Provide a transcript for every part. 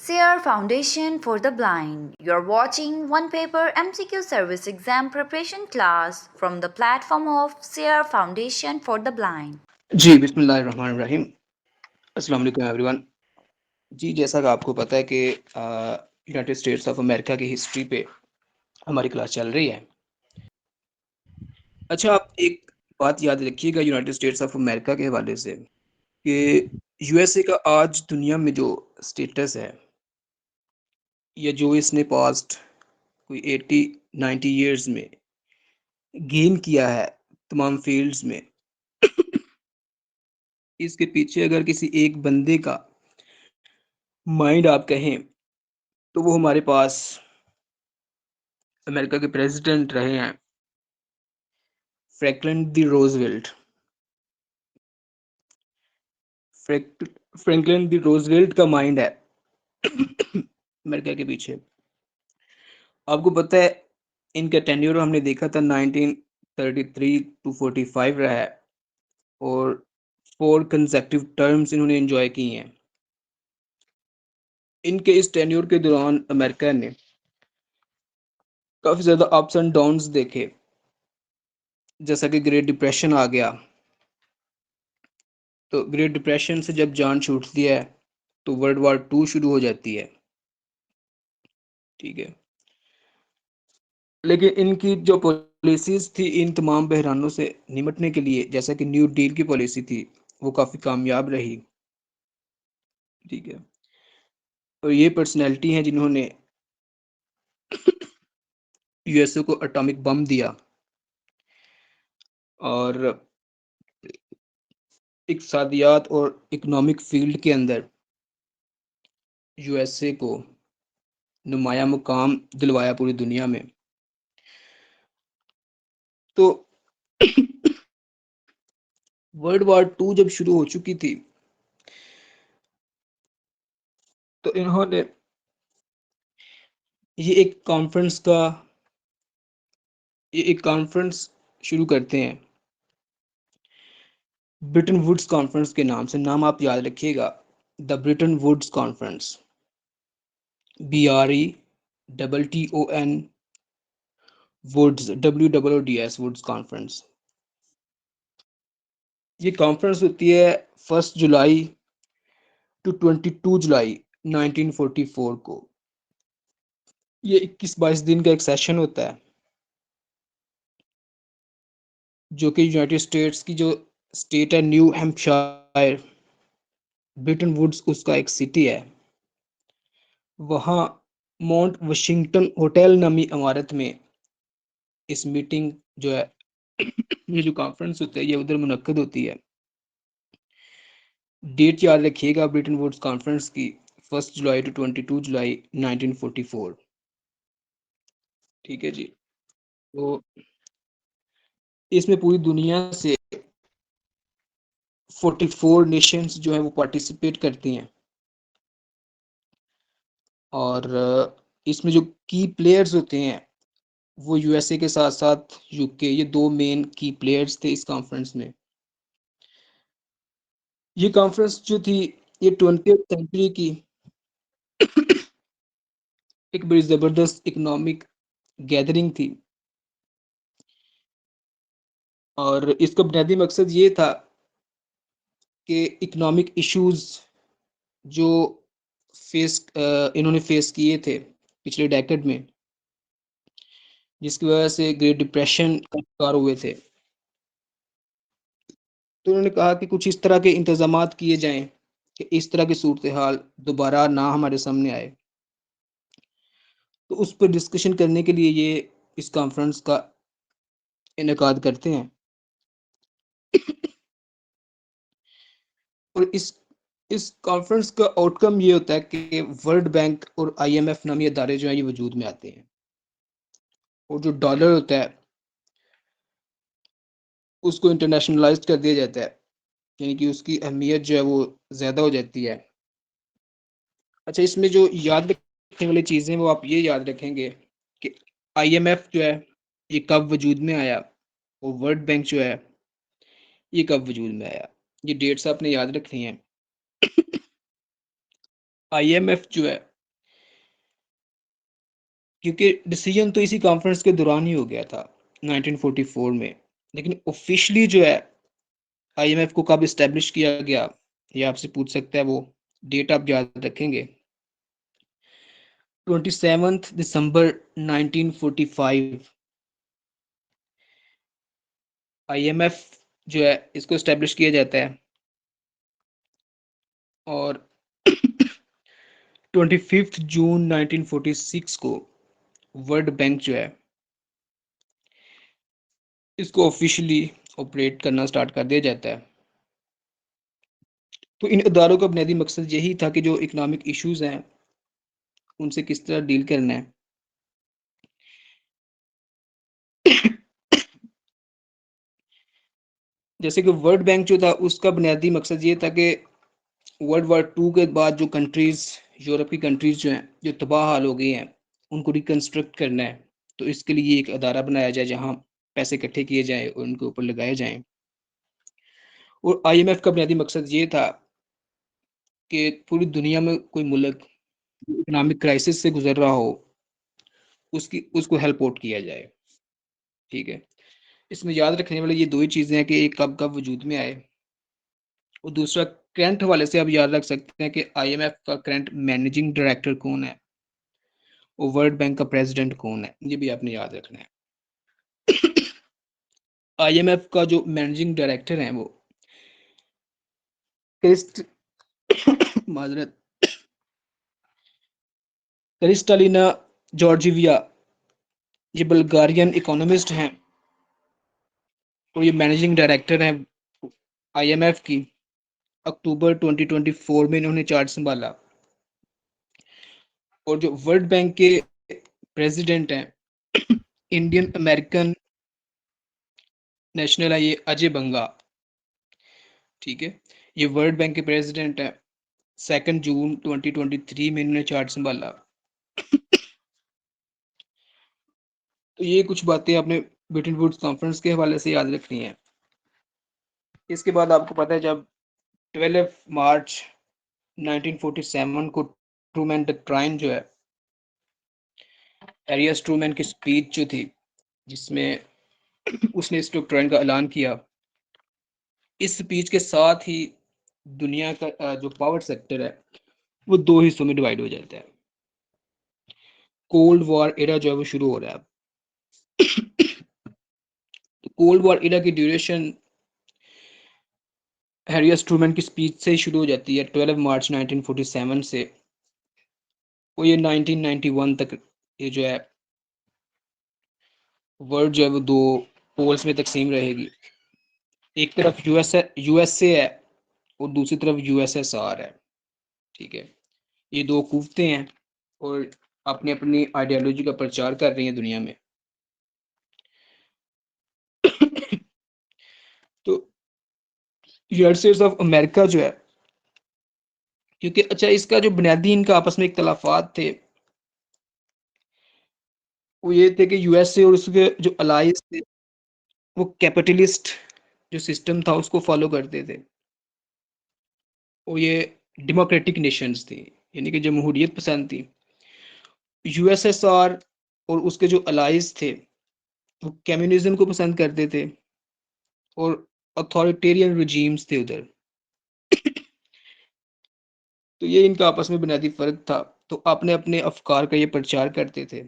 SEER Foundation for the Blind. You're watching one paper MCQ service exam preparation class from the platform of SEER Foundation for the Blind. जी, बिस्मिल्लाहिर्रहमानिर्रहीम। अस्सलाम वालेकुम everyone. जी, जैसा कि आपको पता है कि यूनाइटेड स्टेट्स ऑफ अमेरिका की हिस्ट्री पे हमारी क्लास चल रही है। अच्छा, आप एक बात याद रखिएगा यूनाइटेड स्टेट्स ऑफ अमेरिका के हवाले से कि यूएसए का आज दुनिया में जो स्टेटस है या जो इसने पास्ट कोई 80-90 ईयर्स में गेन किया है तमाम फील्ड्स में, इसके पीछे अगर किसी एक बंदे का माइंड आप कहें, तो वो हमारे पास अमेरिका के प्रेसिडेंट रहे हैं Franklin D Roosevelt. Franklin D Roosevelt का माइंड है अमेरिका के पीछे। आपको पता है इनका टेन्योर हमने देखा था 1933 टू 45 रहा है और 4 कंसेक्टिव टर्म्स इन्होंने एंजॉय की हैं। इनके इस टेन्योर के दौरान अमेरिका ने काफ़ी ज़्यादा अप्स एंड डाउन्स देखे, जैसा कि ग्रेट डिप्रेशन आ गया। तो ग्रेट डिप्रेशन से जब जान छूटती है तो वर्ल्ड वॉर 2 शुरू हो जाती है। ठीक है, लेकिन इनकी जो पॉलिसीज़ थी इन तमाम बहरानों से निपटने के लिए, जैसा कि न्यू डील की पॉलिसी थी, वो काफ़ी कामयाब रही। ठीक है, और ये पर्सनैलिटी हैं जिन्होंने यूएसए को एटॉमिक बम दिया और इक़्तिसादियात और इकोनॉमिक फ़ील्ड के अंदर यूएसए को नुमाया मुकाम दिलवाया पूरी दुनिया में। तो वर्ल्ड वॉर 2 जब शुरू हो चुकी थी, तो इन्होंने ये एक कॉन्फ्रेंस का ये एक कॉन्फ्रेंस शुरू करते हैं ब्रिटन वुड्स कॉन्फ्रेंस के नाम से। नाम आप याद रखिएगा, the Bretton Woods conference, BRETTON Woods, WOODS Woods conference. ये कॉन्फ्रेंस होती है 1 जुलाई टू 22 जुलाई 1944 को। ये 21-22 दिन का एक सेशन होता है, जो कि यूनाइटेड स्टेट्स की जो स्टेट है न्यू हैम्पशायर, ब्रिटन वुड्स उसका एक सिटी है। वहाँ माउंट वाशिंगटन होटल नामी इमारत में इस मीटिंग जो है ये जो कॉन्फ्रेंस होती है ये उधर मुनक्कद होती है। डेट याद रखिएगा ब्रिटन वुड्स कॉन्फ्रेंस की, 1 जुलाई टू 22 जुलाई 1944। ठीक है जी। तो इसमें पूरी दुनिया से 44 नेशंस जो है वो पार्टिसिपेट करती हैं और इसमें जो की प्लेयर्स होते हैं वो यूएसए के साथ साथ यूके, ये दो मेन की प्लेयर्स थे इस कॉन्फ्रेंस में। ये कॉन्फ्रेंस जो थी ये 20th सेंचुरी की एक बड़ी ज़बरदस्त इकोनॉमिक गैदरिंग थी और इसका बुनियादी मकसद ये था कि इकोनॉमिक इश्यूज जो इन्होंने फेस किए थे पिछले डेकेड में, जिसकी वजह से ग्रेट डिप्रेशन का शिकार हुए थे, तो उन्होंने कहा कि कुछ इस तरह के इंतजामात किए जाएं कि इस तरह की सूरत हाल दोबारा ना हमारे सामने आए। तो उस पर डिस्कशन करने के लिए ये इस कॉन्फ्रेंस का इनेकाद करते हैं और इस कॉन्फ्रेंस का आउटकम ये होता है कि वर्ल्ड बैंक और आईएमएफ नामी अदारे जो हैं ये वजूद में आते हैं और जो डॉलर होता है उसको इंटरनेशनलाइज कर दिया जाता है, यानी कि उसकी अहमियत जो है वो ज़्यादा हो जाती है। अच्छा, इसमें जो याद रखने वाली चीज़ें वो आप ये याद रखेंगे कि आईएमएफ जो है ये कब वजूद में आया और वर्ल्ड बैंक जो है ये कब वजूद में आया। ये डेट्स आपने याद रखनी है। आईएमएफ जो है क्योंकि डिसीजन तो इसी कॉन्फ्रेंस के दौरान ही हो गया था 1944 में, लेकिन ऑफिशियली जो है आईएमएफ को कब इस्टेब्लिश किया गया, ये आपसे पूछ सकता है वो, डेट आप याद रखेंगे, 27 दिसंबर 1945 आईएमएफ जो है इसको इस्टेब्लिश किया जाता है। और 25 जून 1946 को वर्ल्ड बैंक जो है इसको ऑफिशियली ऑपरेट करना स्टार्ट कर दिया जाता है। तो इन इदारों का बुनियादी मकसद यही था कि जो इकोनॉमिक इश्यूज हैं उनसे किस तरह डील करना है। जैसे कि वर्ल्ड बैंक जो था उसका बुनियादी मकसद ये था कि वर्ल्ड वार 2 के बाद जो कंट्रीज, यूरोप की कंट्रीज जो हैं जो तबाह हाल हो गई हैं उनको रिकंस्ट्रक्ट करना है। तो इसके लिए एक अदारा बनाया जाए जहाँ पैसे इकट्ठे किए जाएं और उनके ऊपर लगाए जाएं। और आईएमएफ का बुनियादी मकसद ये था कि पूरी दुनिया में कोई मुल्क इकोनॉमिक क्राइसिस से गुजर रहा हो उसकी उसको हेल्प आउट किया जाए। ठीक है, इसमें याद रखने वाली ये दो ही चीज़ें हैं कि एक कब कब वजूद में आए, और दूसरा करंट हवाले से आप याद रख सकते हैं कि आईएमएफ का करंट मैनेजिंग डायरेक्टर कौन है और वर्ल्ड बैंक का प्रेसिडेंट कौन है, ये भी आपने याद रखना है। आईएमएफ का जो मैनेजिंग डायरेक्टर है वो क्रिस्ट माजरत क्रिस्टालिना जॉर्जिविया, ये बल्गारियन इकोनॉमिस्ट हैं और ये मैनेजिंग डायरेक्टर हैं आईएमएफ की। अक्टूबर 2024 में इन्होंने चार्ज संभाला। और जो वर्ल्ड बैंक के प्रेसिडेंट हैं इंडियन अमेरिकन नेशनल है, ये अजय बंगा। ठीक है, ये वर्ल्ड बैंक के प्रेसिडेंट हैं। 2 जून 2023 में इन्होंने चार्ज संभाला। तो ये कुछ बातें आपने ब्रिटेन वुड्स कॉन्फ्रेंस के हवाले से याद रखनी है। इसके बाद आपको पता है जब 12 मार्च 1947 को ट्रूमैन डक्ट्राइन जो है, एरियस ट्रूमैन की स्पीच जो थी जिसमें उसने इस डक्ट्राइन का ऐलान किया, इस स्पीच के साथ ही दुनिया का जो पावर सेक्टर है वो दो हिस्सों में डिवाइड हो जाता है। कोल्ड वॉर एरा जो है वो शुरू हो रहा है। तो कोल्ड वॉर एरा की ड्यूरेशन हैरियस ट्रूमैन की स्पीच से ही शुरू हो जाती है 12 मार्च 1947 से, और ये 1991 तक ये जो है वर्ल्ड जो है वो दो पोल्स में तकसीम रहेगी। एक तरफ यूएसए है और दूसरी तरफ यूएसएसआर है। ठीक है, ये दो कुव्वतें हैं और अपनी अपनी आइडियोलॉजी का प्रचार कर रही हैं दुनिया में। तो यूनाइटेड स्टेट्स ऑफ अमेरिका जो है, क्योंकि अच्छा इसका जो बुनियादी इनका आपस में इख्तलाफात थे वो ये थे कि यूएसए और उसके जो अलाइज थे वो कैपिटलिस्ट जो सिस्टम था उसको फॉलो करते थे और ये डेमोक्रेटिक नेशंस थी, यानी कि जमहूरियत पसंद थी। यूएसएसआर और उसके जो अलाइज थे वो कम्युनिज्म को पसंद करते थे और अथॉरिटेरियन रिजीम्स थे उधर। तो ये इनका आपस में बुनियादी फ़र्क था। तो अपने अपने अफकार का ये प्रचार करते थे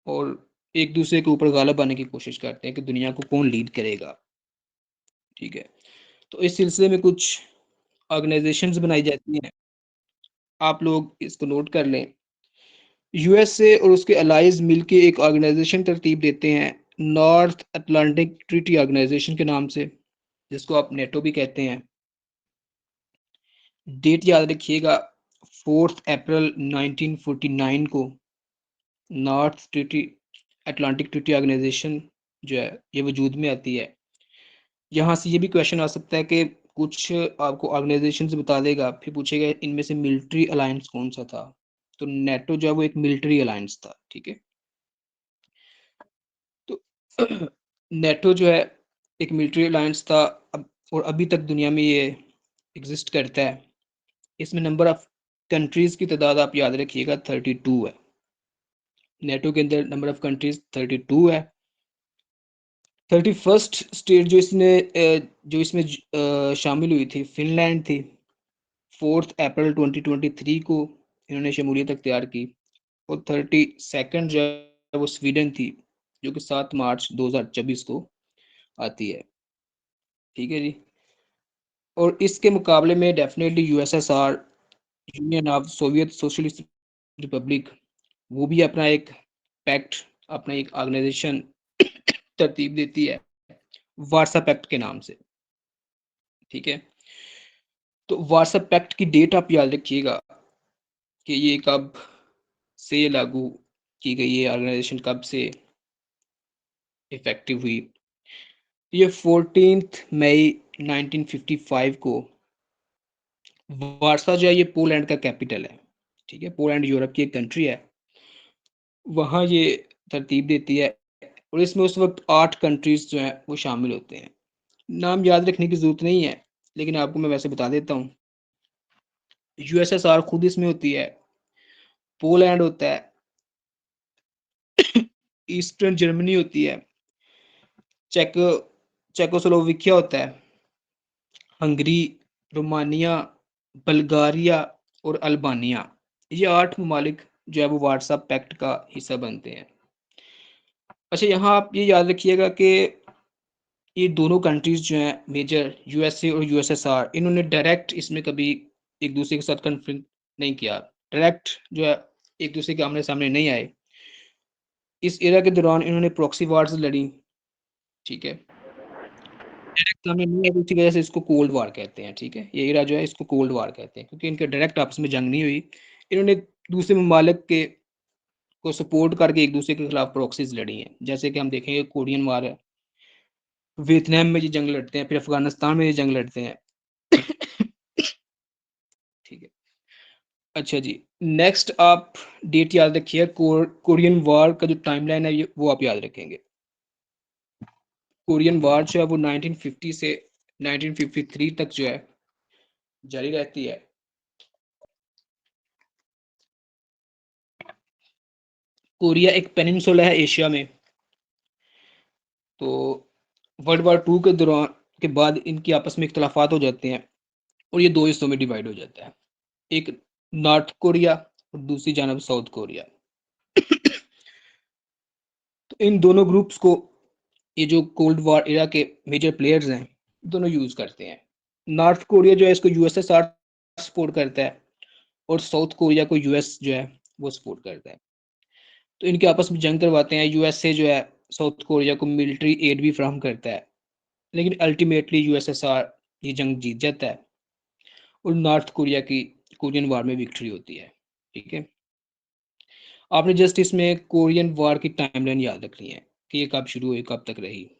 और एक दूसरे के ऊपर गालिब आने की कोशिश करते हैं कि दुनिया को कौन लीड करेगा। ठीक है, तो इस सिलसिले में कुछ ऑर्गेनाइजेशंस बनाई जाती हैं, आप लोग इसको नोट कर लें। यूएसए और उसके अलाइज मिलके एक ऑर्गेनाइजेशन तरतीब देते हैं नॉर्थ अटलांटिक ट्रीटी ऑर्गेनाइजेशन के नाम से, जिसको आप नेटो भी कहते हैं। डेट याद रखिएगा, 4 अप्रैल 1949 को north treaty Atlantic treaty organisation जो है ये वजूद में आती है। यहाँ से ये भी क्वेश्चन आ सकता है कि कुछ आपको ऑर्गेनाइजेशन बता देगा, फिर पूछेगा इनमें से मिलिट्री अलायंस कौन सा था। तो नेटो जो है वो एक मिलिट्री अलायंस था। ठीक है, तो नेटो जो है एक मिलिट्री अलायंस था और अभी तक दुनिया में ये एग्जिस्ट करता है। इसमें नंबर ऑफ कंट्रीज की तादाद आप याद रखिएगा 32 है। नेटो के अंदर नंबर ऑफ कंट्रीज 32 है। 31st स्टेट जो इसमें शामिल हुई थी फिनलैंड थी। 4 अप्रैल 2023 को इन्होंने शमूलियत अख्तियार की। और 32nd जो है वो स्वीडन थी, जो कि 7 मार्च 2024 को आती है। ठीक है जी। और इसके मुकाबले में definitely USSR, union of Soviet socialist Republic, वो भी अपना एक पैक्ट, अपना एक ऑर्गेनाइजेशन तरतीब देती है वार्सा पैक्ट के नाम से। ठीक है। तो वार्सा पैक्ट की डेट आप याद रखिएगा कि ये कब से लागू की गई, ये ऑर्गेनाइजेशन कब से इफेक्टिव हुई। ये 14 मई 1955 को वार्सा जो है ये पोलैंड का कैपिटल है। ठीक है, पोलैंड यूरोप की एक कंट्री है, वहाँ ये तरतीब देती है। और इसमें उस वक्त 8 कंट्रीज जो हैं वो शामिल होते हैं। नाम याद रखने की ज़रूरत नहीं है, लेकिन आपको मैं वैसे बता देता हूँ। यूएसएसआर खुद इसमें होती है, पोलैंड होता है, ईस्टर्न जर्मनी होती है, चेको चेकोस्लोवाकिया होता है, हंगरी, रोमानिया, बल्गारिया और अल्बानिया। ये 8 ममालिक जो है वो वार्सा पैक्ट का हिस्सा बनते हैं। अच्छा, यहाँ आप ये याद रखिएगा कि ये दोनों कंट्रीज जो हैं मेजर, यूएसए और यूएसएसआर, इन्होंने डायरेक्ट इसमें कभी एक दूसरे के साथ कन्फ्लिक्ट नहीं किया। डायरेक्ट जो है एक दूसरे के आमने सामने नहीं आए। इस एरा के दौरान इन्होंने प्रॉक्सी वार्स लड़ी। ठीक है, डायरेक्ट सामने नहीं आए, तो इसी वजह से इसको कोल्ड वार कहते हैं। ठीक है, ये एरा जो है इसको कोल्ड वार कहते हैं, क्योंकि इनके डायरेक्ट आपस में जंग नहीं हुई। इन्होंने दूसरे ममालिक के को सपोर्ट करके एक दूसरे के खिलाफ प्रॉक्सीज लड़ी हैं। जैसे कि हम देखेंगे कोरियन वार है, वियतनाम में ये जंग लड़ते हैं, फिर अफगानिस्तान में ये जंग लड़ते हैं। ठीक है। अच्छा जी, नेक्स्ट आप डेट याद रखिए, कोरियन वार का जो टाइमलाइन है वो आप याद रखेंगे। कोरियन वार जो है वो 1950 से 1953 तक जो है जारी रहती है। कोरिया एक पेनिनसुला है एशिया में। तो वर्ल्ड वार टू के दौरान के बाद इनकी आपस में इख्तलाफात हो जाते हैं, और ये दो हिस्सों में डिवाइड हो जाता है। एक नॉर्थ कोरिया और दूसरी जानब साउथ कोरिया। तो इन दोनों ग्रुप्स को ये जो कोल्ड वॉर एरा के मेजर प्लेयर्स हैं, दोनों यूज करते हैं। नॉर्थ कोरिया जो है इसको यूएसएसआर सपोर्ट करता है, और साउथ कोरिया को यूएस जो है वो सपोर्ट करता है। तो इनके आपस में जंग करवाते हैं। यूएसए जो है साउथ कोरिया को मिलिट्री एड भी फ्राहम करता है, लेकिन अल्टीमेटली यूएसएसआर ये जंग जीत जाता है, और नॉर्थ कोरिया की कोरियन वार में विक्ट्री होती है। ठीक है, आपने जस्ट इसमें कोरियन वार की टाइमलाइन याद रखनी है कि ये कब शुरू हुई, कब तक रही।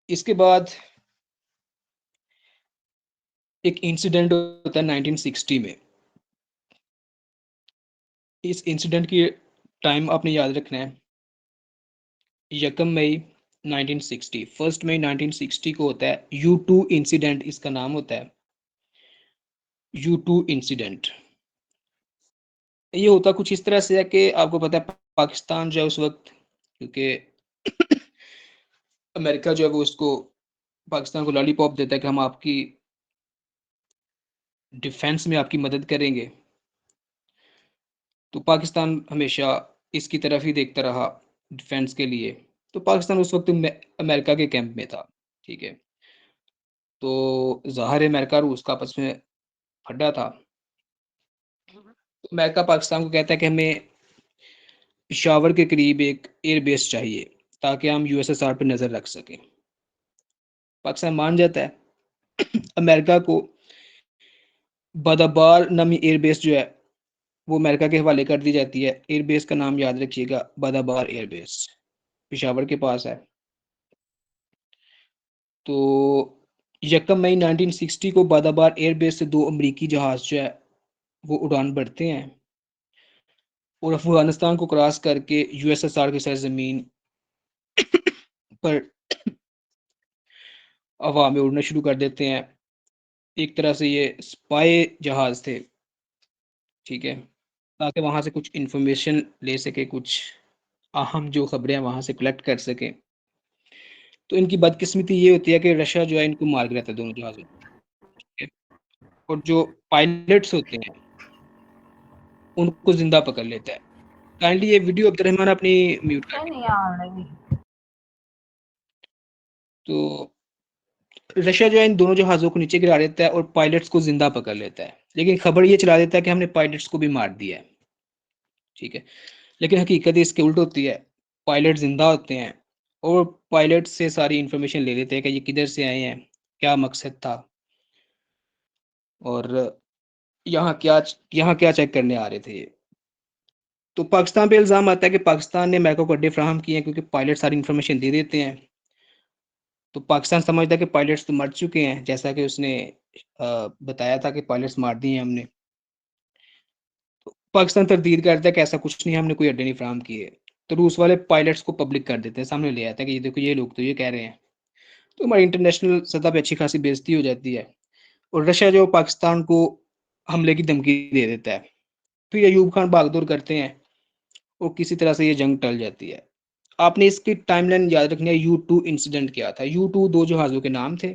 इसके बाद एक इंसिडेंट होता है 1960 में। इस इंसिडेंट की टाइम आपने याद रखना है, 1 मई 1960। 1 मई 1960 को होता है U2 इंसिडेंट, इसका नाम होता है U2 इंसिडेंट। ये होता कुछ इस तरह से है कि आपको पता है पाकिस्तान जो है उस वक्त, क्योंकि अमेरिका जो है वो उसको पाकिस्तान को लॉलीपॉप देता है कि हम आपकी डिफेंस में आपकी मदद करेंगे। तो पाकिस्तान हमेशा इसकी तरफ ही देखता रहा डिफेंस के लिए। तो पाकिस्तान उस वक्त अमेरिका के कैंप में था। ठीक है, तो ज़ाहिर है अमेरिका रूस का आपस में फड्डा था। तो अमेरिका पाकिस्तान को कहता है कि हमें पिशावर के करीब एक एयर बेस चाहिए, ताकि हम यूएसएसआर पर नज़र रख सकें। पाकिस्तान मान जाता है। अमेरिका को बदाबार नामी एयर बेस जो है वो अमेरिका के हवाले कर दी जाती है। एयर बेस का नाम याद रखिएगा, बदाबार एयर बेस, पिशावर के पास है। तो 1 मई 1960 को बादाबार एयरबेस से 2 अमरीकी जहाज जो है वो उड़ान भरते हैं, और अफगानिस्तान को क्रॉस करके यूएसएसआर की सरजमीन पर हवा में उड़ना शुरू कर देते हैं। एक तरह से ये स्पाई जहाज थे। ठीक है, ताकि वहाँ से कुछ इन्फॉर्मेशन ले सके, कुछ अहम जो खबरें हैं वहाँ से कलेक्ट कर सकें। तो इनकी बदकिस्मती ये होती है कि रशिया जो है इनको मार गिराता है दोनों जहाज़ों को, ठीक है? और जो पायलट्स होते हैं, उनको ज़िंदा पकड़ लेता है। काइंडली ये वीडियो अब्दुर्रहमान अपनी म्यूट कर दी। तो रशिया जो है इन दोनों जहाज़ों को नीचे गिरा देता है और पायलट्स को ज़िंदा पकड़ लेता है। लेकिन खबर ये चला देता है कि हमने पायलट्स को भी मार दिया है, ठीक है? लेकिन हकीकत इसके उल्ट होती है। पायलट ज़िंदा होते हैं और पायलट से सारी इन्फॉर्मेशन ले लेते हैं कि ये किधर से आए हैं, क्या मकसद था और यहाँ क्या चेक करने आ रहे थे ये। तो पाकिस्तान पे इल्ज़ाम आता है कि पाकिस्तान ने अमेरिका को अड्डे फ्राहम किए हैं क्योंकि पायलट सारी इन्फॉर्मेशन दे देते हैं। तो पाकिस्तान समझता है कि पायलट्स तो मर चुके हैं, जैसा कि उसने बताया था कि पायलट्स मार दिए हैं हमने। तो पाकिस्तान तरदीद करता है कि ऐसा कुछ नहीं है, हमने कोई अड्डे नहीं फ्राहम किए। तो रूस वाले पायलट्स को पब्लिक कर देते हैं, सामने ले आते हैं कि ये देखो ये लोग तो ये कह रहे हैं। तो हमारी इंटरनेशनल सतह पे अच्छी खासी बेइज्जती हो जाती है और रशिया जो पाकिस्तान को हमले की धमकी दे देता है। फिर अयूब खान भागदौड़ करते हैं और किसी तरह से ये जंग टल जाती है। आपने इसकी टाइमलाइन याद रखनी है। U2 इंसिडेंट क्या था? U2 दो जहाज़ों के नाम थे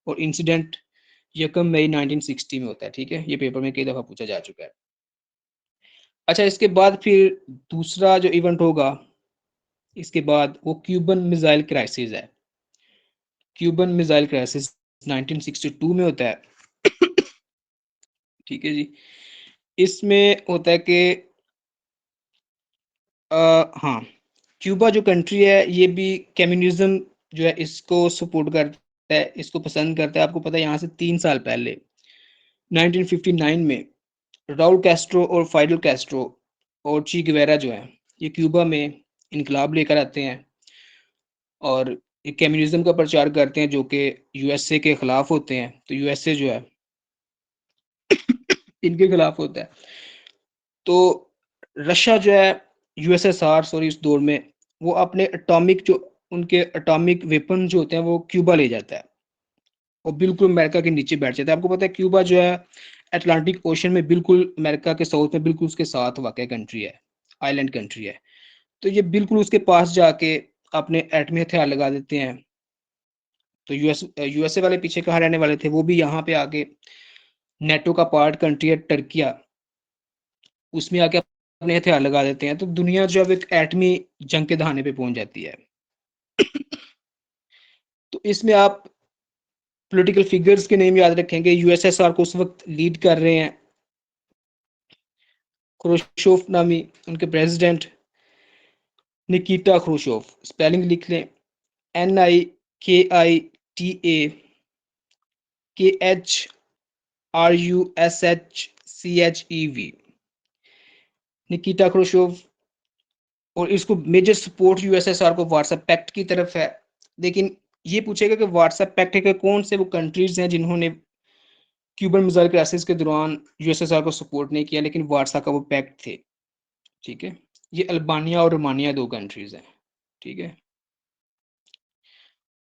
और इंसिडेंट 1 मई 1960 में होता है, ठीक है? ये पेपर में कई दफ़ा पूछा जा चुका है। अच्छा, इसके बाद फिर दूसरा जो इवेंट होगा, इसके बाद वो क्यूबन मिसाइल क्राइसिस है। क्यूबन मिसाइल क्राइसिस 1962 में होता है, ठीक है जी। इसमें होता है कि हाँ, क्यूबा जो कंट्री है ये भी कम्युनिज्म जो है इसको सपोर्ट करता है, इसको पसंद करता है। आपको पता है यहाँ से 3 साल पहले 1959 में राउल कैस्ट्रो और फाइडल कैस्ट्रो और ची गुवेरा जो है ये क्यूबा में इनकलाब लेकर आते हैं और ये कम्युनिज्म का प्रचार करते हैं जो कि यूएसए के खिलाफ होते हैं। तो यूएसए जो है इनके खिलाफ होता है। तो रशिया जो है यूएसएसआर सॉरी इस दौर में वो अपने एटॉमिक जो उनके एटॉमिक वेपन जो होते हैं वो क्यूबा ले जाता है और बिल्कुल अमेरिका के नीचे बैठ जाता है। आपको पता है क्यूबा जो है अटलांटिक ओशन में बिल्कुल अमेरिका के साउथ में बिल्कुल उसके साथ वाक़ कंट्री है, आइलैंड कंट्री है। तो ये बिल्कुल उसके पास जाके अपने एटमी हथियार लगा देते हैं। तो यूएसए वाले पीछे कहाँ रहने वाले थे, वो भी यहाँ पे आके नेटो का पार्ट कंट्री है टर्किया, उसमें आके अपने हथियार लगा देते हैं। तो दुनिया जो अब एक एटमी जंग के दहाने पे पहुंच जाती है। तो इसमें आप पॉलिटिकल फिगर्स के नेम याद रखेंगे। यूएसएसआर को उस वक्त लीड कर रहे हैं क्रुश्चोव नामी उनके प्रेसिडेंट निकिता क्रुश्चोव। स्पेलिंग लिख लें, NIKITAKHRUSHCHEV, निकिता क्रुश्चोव। और इसको मेजर सपोर्ट यूएसएसआर को व्हाट्सएप पैक्ट की तरफ है। लेकिन ये पूछेगा कि व्हाट्सएप पैक्ट के कौन से वो कंट्रीज हैं जिन्होंने क्यूबन मिसाइल क्राइसिस के दौरान यूएसएसआर को सपोर्ट नहीं किया, लेकिन व्हाट्सएप का वो पैक्ट थे, ठीक है? ये अल्बानिया और रोमानिया 2 कंट्रीज हैं, ठीक है?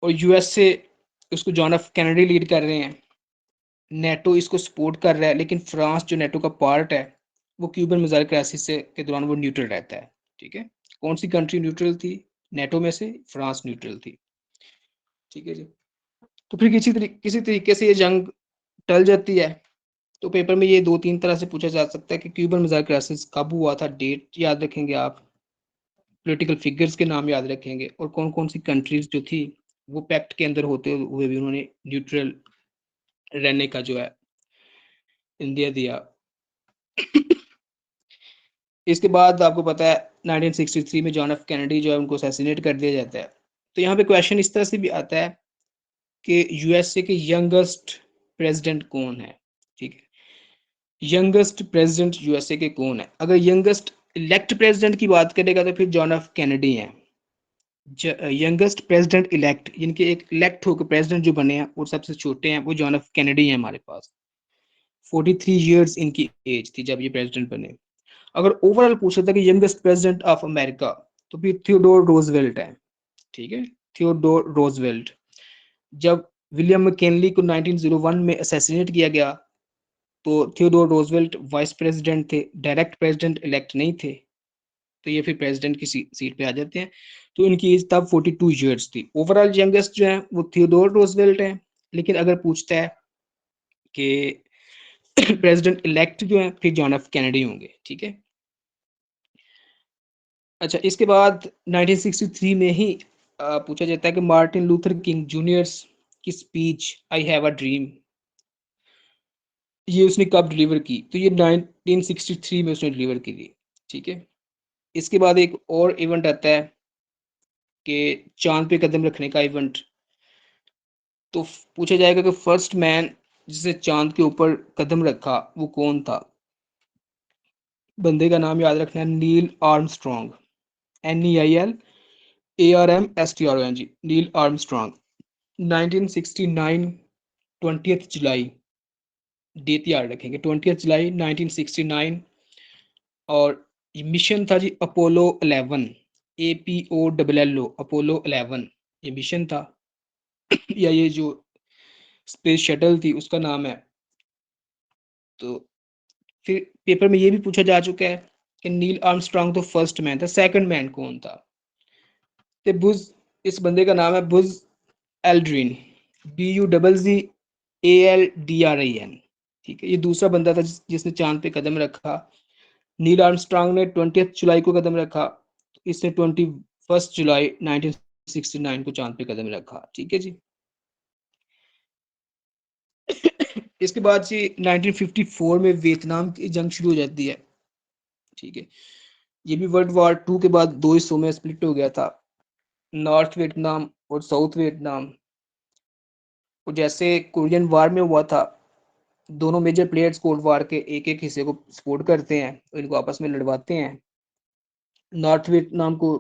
और यूएसए उसको जॉन एफ कैनेडी लीड कर रहे हैं। नेटो इसको सपोर्ट कर रहा है, लेकिन फ्रांस जो नेटो का पार्ट है वो क्यूबन मिसाइल क्राइसिस से के दौरान वो न्यूट्रल रहता है, ठीक है? कौन सी कंट्री न्यूट्रल थी नेटो में से? फ्रांस न्यूट्रल थी, ठीक है जी। तो फिर किसी तरीके से ये जंग टल जाती है। तो पेपर में ये 2-3 तरह से पूछा जा सकता है कि क्यूबन मिसाइल क्राइसिस कब हुआ था, डेट याद रखेंगे आप, पॉलिटिकल फिगर्स के नाम याद रखेंगे और कौन-कौन सी कंट्रीज जो थी वो पैक्ट के अंदर होते हुए भी उन्होंने न्यूट्रल रहने का जो है इंडिया दिया। इसके बाद आपको पता है 1963 में जॉन एफ कैनेडी जो है उनको असैसिनेट कर दिया जाता है। तो यहाँ पे क्वेश्चन इस तरह से भी आता है कि यूएसए के यंगेस्ट प्रेसिडेंट कौन है, ठीक है? यंगेस्ट प्रेसिडेंट यूएसए के कौन है? अगर यंगेस्ट इलेक्ट प्रेसिडेंट की बात करेगा तो फिर जॉन एफ कैनेडी हैं। यंगेस्ट प्रेसिडेंट इलेक्ट जिनके एक इलेक्ट होकर प्रेसिडेंट जो बने हैं और सबसे छोटे हैं वो जॉन एफ कैनेडी हैं हमारे पास। 43 ईयर्स इनकी एज थी जब ये प्रेसिडेंट बने। अगर ओवरऑल पूछा था कि यंगेस्ट प्रेसिडेंट ऑफ अमेरिका तो फिर थियोडोर रोजवेल्ट है, ठीक है? Theodore Roosevelt. जब विलियम मैकिनली को 1901 में असैसिनेट किया गया तो थियोडोर रोजवेल्ट वाइस प्रेसिडेंट थे, डायरेक्ट प्रेसिडेंट इलेक्ट नहीं थे, तो ये फिर प्रेसिडेंट की सीट पे आ जाते हैं। तो इनकी एज तब 42 ईयर्स थी। ओवरऑल यंगेस्ट जो है वो थियोडोर रोजवेल्ट है, लेकिन अगर पूछता है कि प्रेसिडेंट इलेक्ट जो है फिर जॉन एफ कैनेडी होंगे, ठीक है। अच्छा, इसके बाद 1963 में ही पूछा जाता है कि मार्टिन लूथर किंग जूनियर्स की speech I have a dream, ये उसने कब डिलीवर की? तो ये 1963 में उसने डिलीवर की थी, ठीक है। इसके बाद एक और इवेंट आता है कि चांद पे कदम रखने का इवेंट। तो पूछा जाएगा कि फर्स्ट मैन जिसने चांद के ऊपर कदम रखा वो कौन था? बंदे का नाम याद रखना है, Neil Armstrong, NEIL ARMSTRONG, Neil Armstrong. 1969 20th जुलाई, डेट याद रखेंगे, 20th जुलाई 1969। और ये मिशन था जी अपोलो 11, APOLLO, अपोलो 11 ये मिशन था। या ये जो स्पेस शटल थी उसका नाम है। तो फिर पेपर में ये भी पूछा जा चुका है कि नील आर्मस्ट्रॉन्ग तो फर्स्ट मैन था, सेकंड मैन कौन था? तो बुज, इस बंदे का नाम है बुज एल्ड्रिन, BUZZALDRIN, ठीक है। ये दूसरा बंदा था जिसने चांद पे कदम रखा। नील आर्मस्ट्रॉन्ग ने 20th जुलाई को कदम रखा, इसने 21st जुलाई 1969 को चांद पे कदम रखा, ठीक है जी। इसके बाद जी 1954 में वियतनाम की जंग शुरू हो जाती है, ठीक है। ये भी वर्ल्ड वॉर 2 के बाद दो हिस्सों में स्प्लिट हो गया था, नॉर्थ वियतनाम और साउथ वियतनाम। और जैसे कोरियन वार में हुआ था, दोनों मेजर प्लेयर्स कोल्ड वार के एक एक हिस्से को सपोर्ट करते हैं और इनको आपस में लड़वाते हैं। नॉर्थ वियतनाम को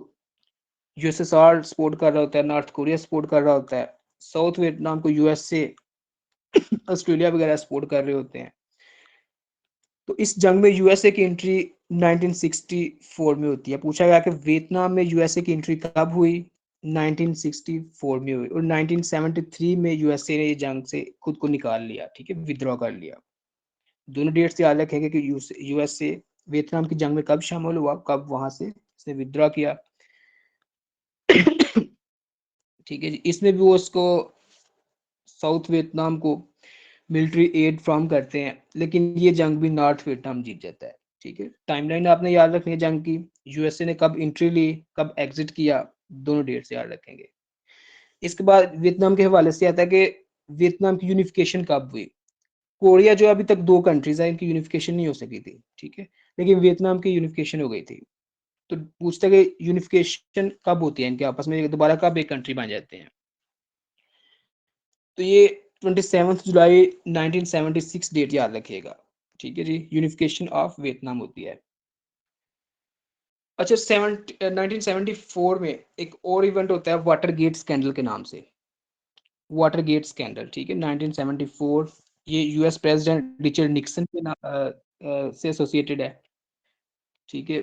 USSR सपोर्ट कर रहा होता है, नॉर्थ कोरिया सपोर्ट कर रहा होता है, साउथ वियतनाम को USA, ऑस्ट्रेलिया वगैरह सपोर्ट कर रहे होते हैं। तो इस जंग में USA की एंट्री 1964 में होती है। पूछा गया कि वियतनाम में USA की एंट्री कब हुई? 1964 में हुई। और 1973 में USA ने ये जंग से खुद को निकाल लिया, ठीक है, विद्रॉ कर लिया। दोनों डेट्स याद रखेंगे कि USA वियतनाम की जंग में कब शामिल हुआ, कब वहां से इसने विद्रॉ किया। ठीक है जी। इसमें भी वो उसको साउथ वियतनाम को मिलिट्री एड फ्रॉम करते हैं, लेकिन ये जंग भी नॉर्थ वियतनाम जीत जाता है, ठीक है। टाइमलाइन आपने याद रखनी है जंग की, USA ने कब एंट्री ली, कब एग्जिट किया, दोनों डेट्स याद रखेंगे। इसके बाद वियतनाम के हवाले से आता है कि वियतनाम की यूनिफिकेशन कब हुई। कोरिया जो अभी तक दो कंट्रीज है, इनकी यूनिफिकेशन नहीं हो सकी थी, ठीक है, लेकिन वियतनाम की यूनिफिकेशन हो गई थी। तो पूछते हैं कि यूनिफिकेशन कब होती है इनके आपस में, दोबारा कब एक कंट्री बन जाते हैं? तो ये 27 जुलाई 1976 डेट याद रखिएगा, ठीक है जी। यूनिफिकेशन ऑफ वियतनाम होती है। अच्छा, 1974 में एक और इवेंट होता है वाटर गेट स्कैंडल के नाम से, वाटर गेट स्कैंडल, ठीक है, 1974। ये US प्रेसिडेंट रिचर्ड निक्सन के नाम से एसोसिएटेड है, ठीक है।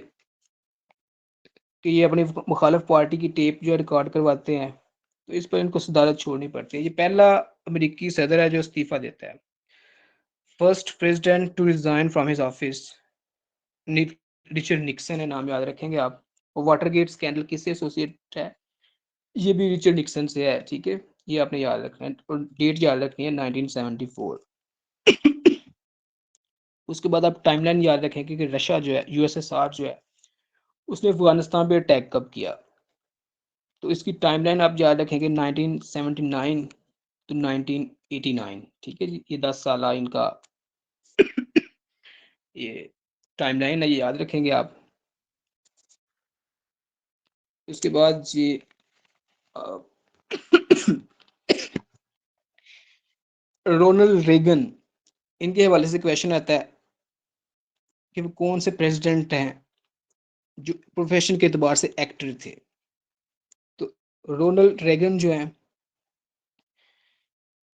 कि ये अपनी मुखालिफ पार्टी की टेप जो है रिकॉर्ड करवाते हैं, तो इस पर इनको सदारत छोड़नी पड़ती है। ये पहला अमेरिकी सदर है जो इस्तीफा देता है, first president to resign from his office. Richard Nixon है, नाम याद रखेंगे आप। और वाटरगेट स्कैंडल किससे एसोसिएट है? ये भी रिचर्ड निक्सन से है, ठीक है। ये आपने याद रखना है और डेट याद रखनी है 1974। उसके बाद आप टाइमलाइन याद रखेंगे कि रशिया जो है, USSR जो है, उसने अफगानिस्तान पे अटैक कब किया। तो इसकी टाइमलाइन आप याद रखेंगे 1979 टू 1989, ठीक है जी। ये 10 साल इनका ये टाइमलाइन है, ये याद रखेंगे आप। इसके बाद जी रोनाल्ड रेगन, इनके हवाले से क्वेश्चन आता है कि वो कौन से प्रेसिडेंट हैं जो प्रोफेशन के एतबार से एक्टर थे। तो रोनाल्ड रेगन जो है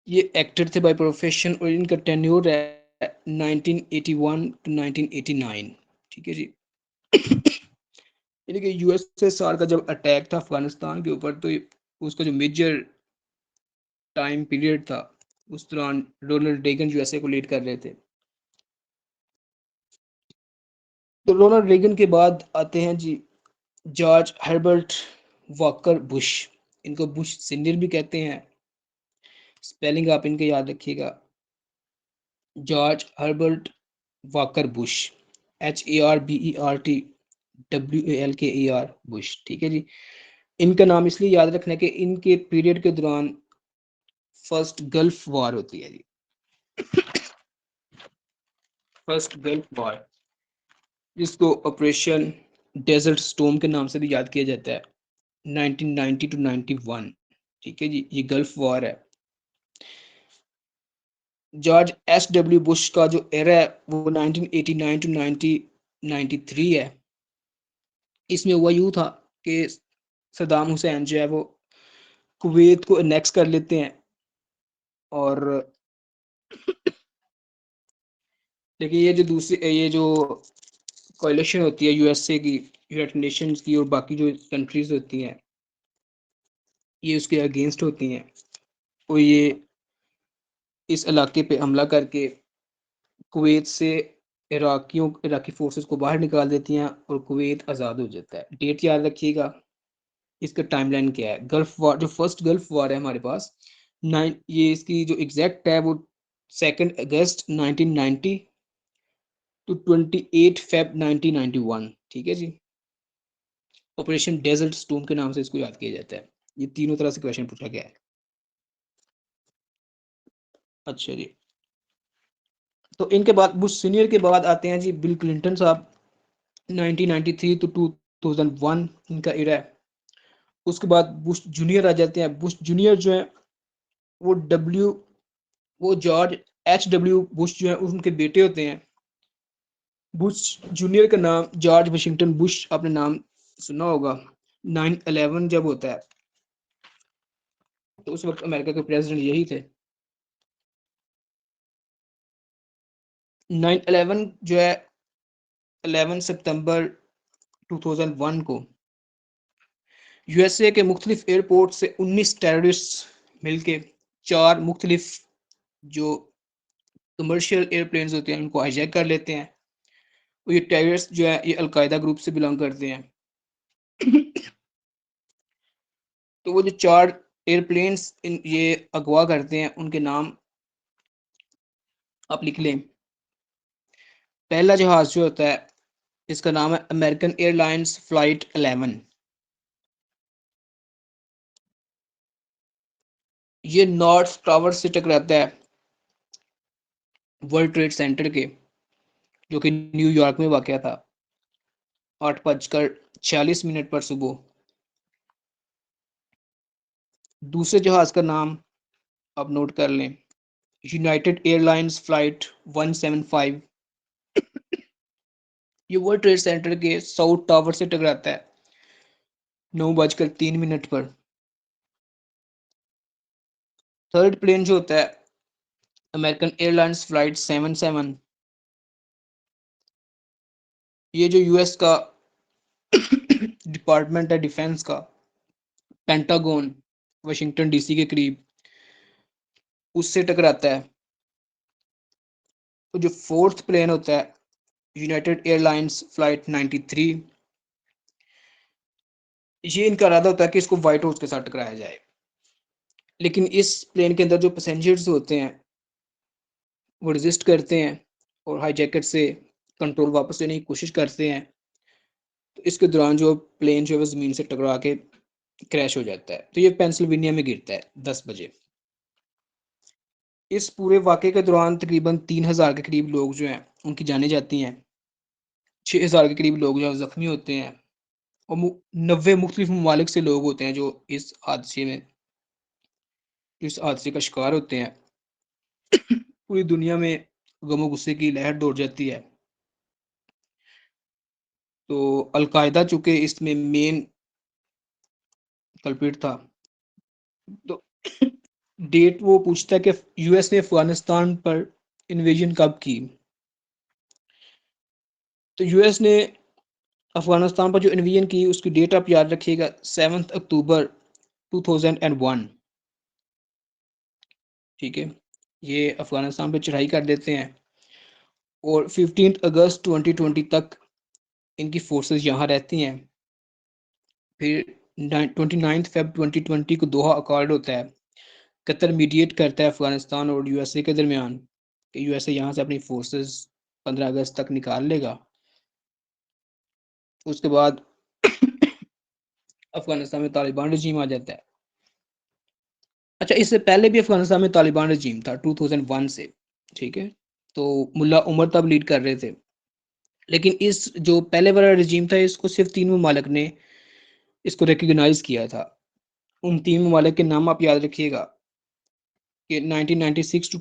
ये एक्टर थे बाय प्रोफेशन, और इनका टेन्योर है 1981 टू 1989, ठीक है जी। यानी कि USSR का जब अटैक था अफगानिस्तान के ऊपर, तो उसका जो मेजर टाइम पीरियड था, उस दौरान रोनाल्ड रेगन USA को लीड कर रहे थे। तो रोनाल्ड रेगन के बाद आते हैं जी जॉर्ज हर्बर्ट वॉकर बुश। इनको बुश सीनियर भी कहते हैं। स्पेलिंग आप इनके याद रखिएगा, George Herbert walker Bush, HARBERT Bush. ठीक है जी। इनका नाम इसलिए याद रखना है कि इनके पीरियड के दौरान फर्स्ट गल्फ वॉर होती है जी, फर्स्ट गल्फ वॉर, जिसको ऑपरेशन डेजर्ट स्टोम के नाम से भी याद किया जाता है, 1990 टू 91। ठीक है जी, ये गल्फ वॉर है। जॉर्ज SW बुश का जो एरा है वो 1989 टू 1993 है। इसमें हुआ यूं था कि सदाम हुसैन जो है वो कुवैत को एनेक्स कर लेते हैं, और लेकिन ये जो कोalition होती है USA की, यूनाइटेड नेशंस की और बाकी जो कंट्रीज होती हैं, ये उसके अगेंस्ट होती हैं। और ये इस इलाके पे हमला करके कुवैत से इराकी फोर्सेस को बाहर निकाल देती हैं और कुवैत आज़ाद हो जाता है। डेट याद रखिएगा। इसका टाइमलाइन क्या है? गल्फ वॉर, जो फर्स्ट गल्फ वॉर है हमारे पास, नाइन ये इसकी जो एग्जैक्ट है वो 2 अगस्त 1990 टू 28 फेब 1991। ठीक है जी। ऑपरेशन डेजर्ट स्टोम के नाम से इसको याद किया जाता है। ये तीनों तरह से क्वेश्चन पूछा गया है। अच्छा जी, तो इनके बाद बुश सीनियर के बाद आते हैं जी बिल क्लिंटन साहब, 1993 टू 2001 इनका एरा है। उसके बाद बुश जूनियर आ जाते हैं। बुश जूनियर जो है वो डब्ल्यू वो जॉर्ज HW बुश जो है उनके बेटे होते हैं। बुश जूनियर का नाम जॉर्ज वाशिंगटन बुश, आपने नाम सुना होगा। 9/11 जब होता है तो उस वक्त अमेरिका के प्रेसिडेंट यही थे। 9/11 जो है 11 सितंबर 2001 को USA के मुख्तलिफ एयरपोर्ट से 19 टेररिस्ट मिलके 4 मुख्तलिफ जो कमर्शियल एयरप्लेन्स होते हैं उनको हाईजैक कर लेते हैं। और ये टेररिस्ट जो है ये अलकायदा ग्रुप से बिलोंग करते हैं। तो वो जो 4 एयरप्लेन्स ये अगवा करते हैं उनके नाम आप लिख लें। पहला जहाज जो होता है इसका नाम है अमेरिकन एयरलाइंस फ्लाइट 11। ये नॉर्थ टावर से टकराता है वर्ल्ड ट्रेड सेंटर के, जो कि न्यूयॉर्क में वाक़या था, 8:46 पर सुबह। दूसरे जहाज का नाम आप नोट कर लें, यूनाइटेड एयरलाइंस फ्लाइट 175। ये वर्ल्ड ट्रेड सेंटर के साउथ टावर से टकराता है 9:03 पर। थर्ड प्लेन जो होता है अमेरिकन एयरलाइंस फ्लाइट 77। ये जो यूएस का डिपार्टमेंट है डिफेंस का, पेंटागन, वाशिंगटन DC के करीब, उससे टकराता है। तो जो फोर्थ प्लेन होता है यूनाइटेड एयरलाइंस फ्लाइट 93, ये इनका इरादा होता है कि इसको व्हाइट हाउस के साथ टकराया जाए, लेकिन इस प्लेन के अंदर जो पैसेंजर्स होते हैं वो रेजिस्ट करते हैं और हाईजैकर से कंट्रोल वापस लेने की कोशिश करते हैं। तो इसके दौरान जो प्लेन जो है वो ज़मीन से टकरा के क्रैश हो जाता है। तो ये पेंसिल्वेनिया में गिरता है 10 बजे। इस पूरे वाक़े के दौरान तकरीबन 3,000 के करीब लोग जो हैं उनकी जानें जाती हैं। 6,000 के करीब लोग जो हैं ज़ख्मी होते हैं, और 90 मुख्तलिफ ममालिक से लोग होते हैं जो इस हादसे का शिकार होते हैं। पूरी दुनिया में गमो गुस्से की लहर दौड़ जाती है। तो अलकायदा चूंकि इसमें मेन कल्प्रिट था, तो डेट वो पूछता है कि US ने अफगानिस्तान पर इन्वेजन कब की। तो US ने अफगानिस्तान पर जो इन्वेजन की उसकी डेट आप याद रखिएगा, 7 अक्टूबर 2001। ठीक है, ये अफगानिस्तान पर चढ़ाई कर देते हैं और 15 अगस्त 2020 तक इनकी फोर्सेस यहाँ रहती हैं। फिर 29 फ़ेब 2020 को दोहा अकॉर्ड होता है। कतर मीडिएट करता है अफगानिस्तान और यूएसए के दरमियान कि यूएसए यहाँ से अपनी फोर्सेस 15 अगस्त तक निकाल लेगा। उसके बाद अफगानिस्तान में तालिबान रजीम आ जाता है। अच्छा, इससे पहले भी अफगानिस्तान में तालिबान रजीम था 2001 से, ठीक है। तो मुल्ला उमर तब लीड कर रहे थे। लेकिन इस जो पहले वाला रजीम था, इसको सिर्फ 3 ममालिक ने इसको रिकग्नाइज किया था। उन 3 ममालिक के नाम आप याद रखिएगा कि 1996 टू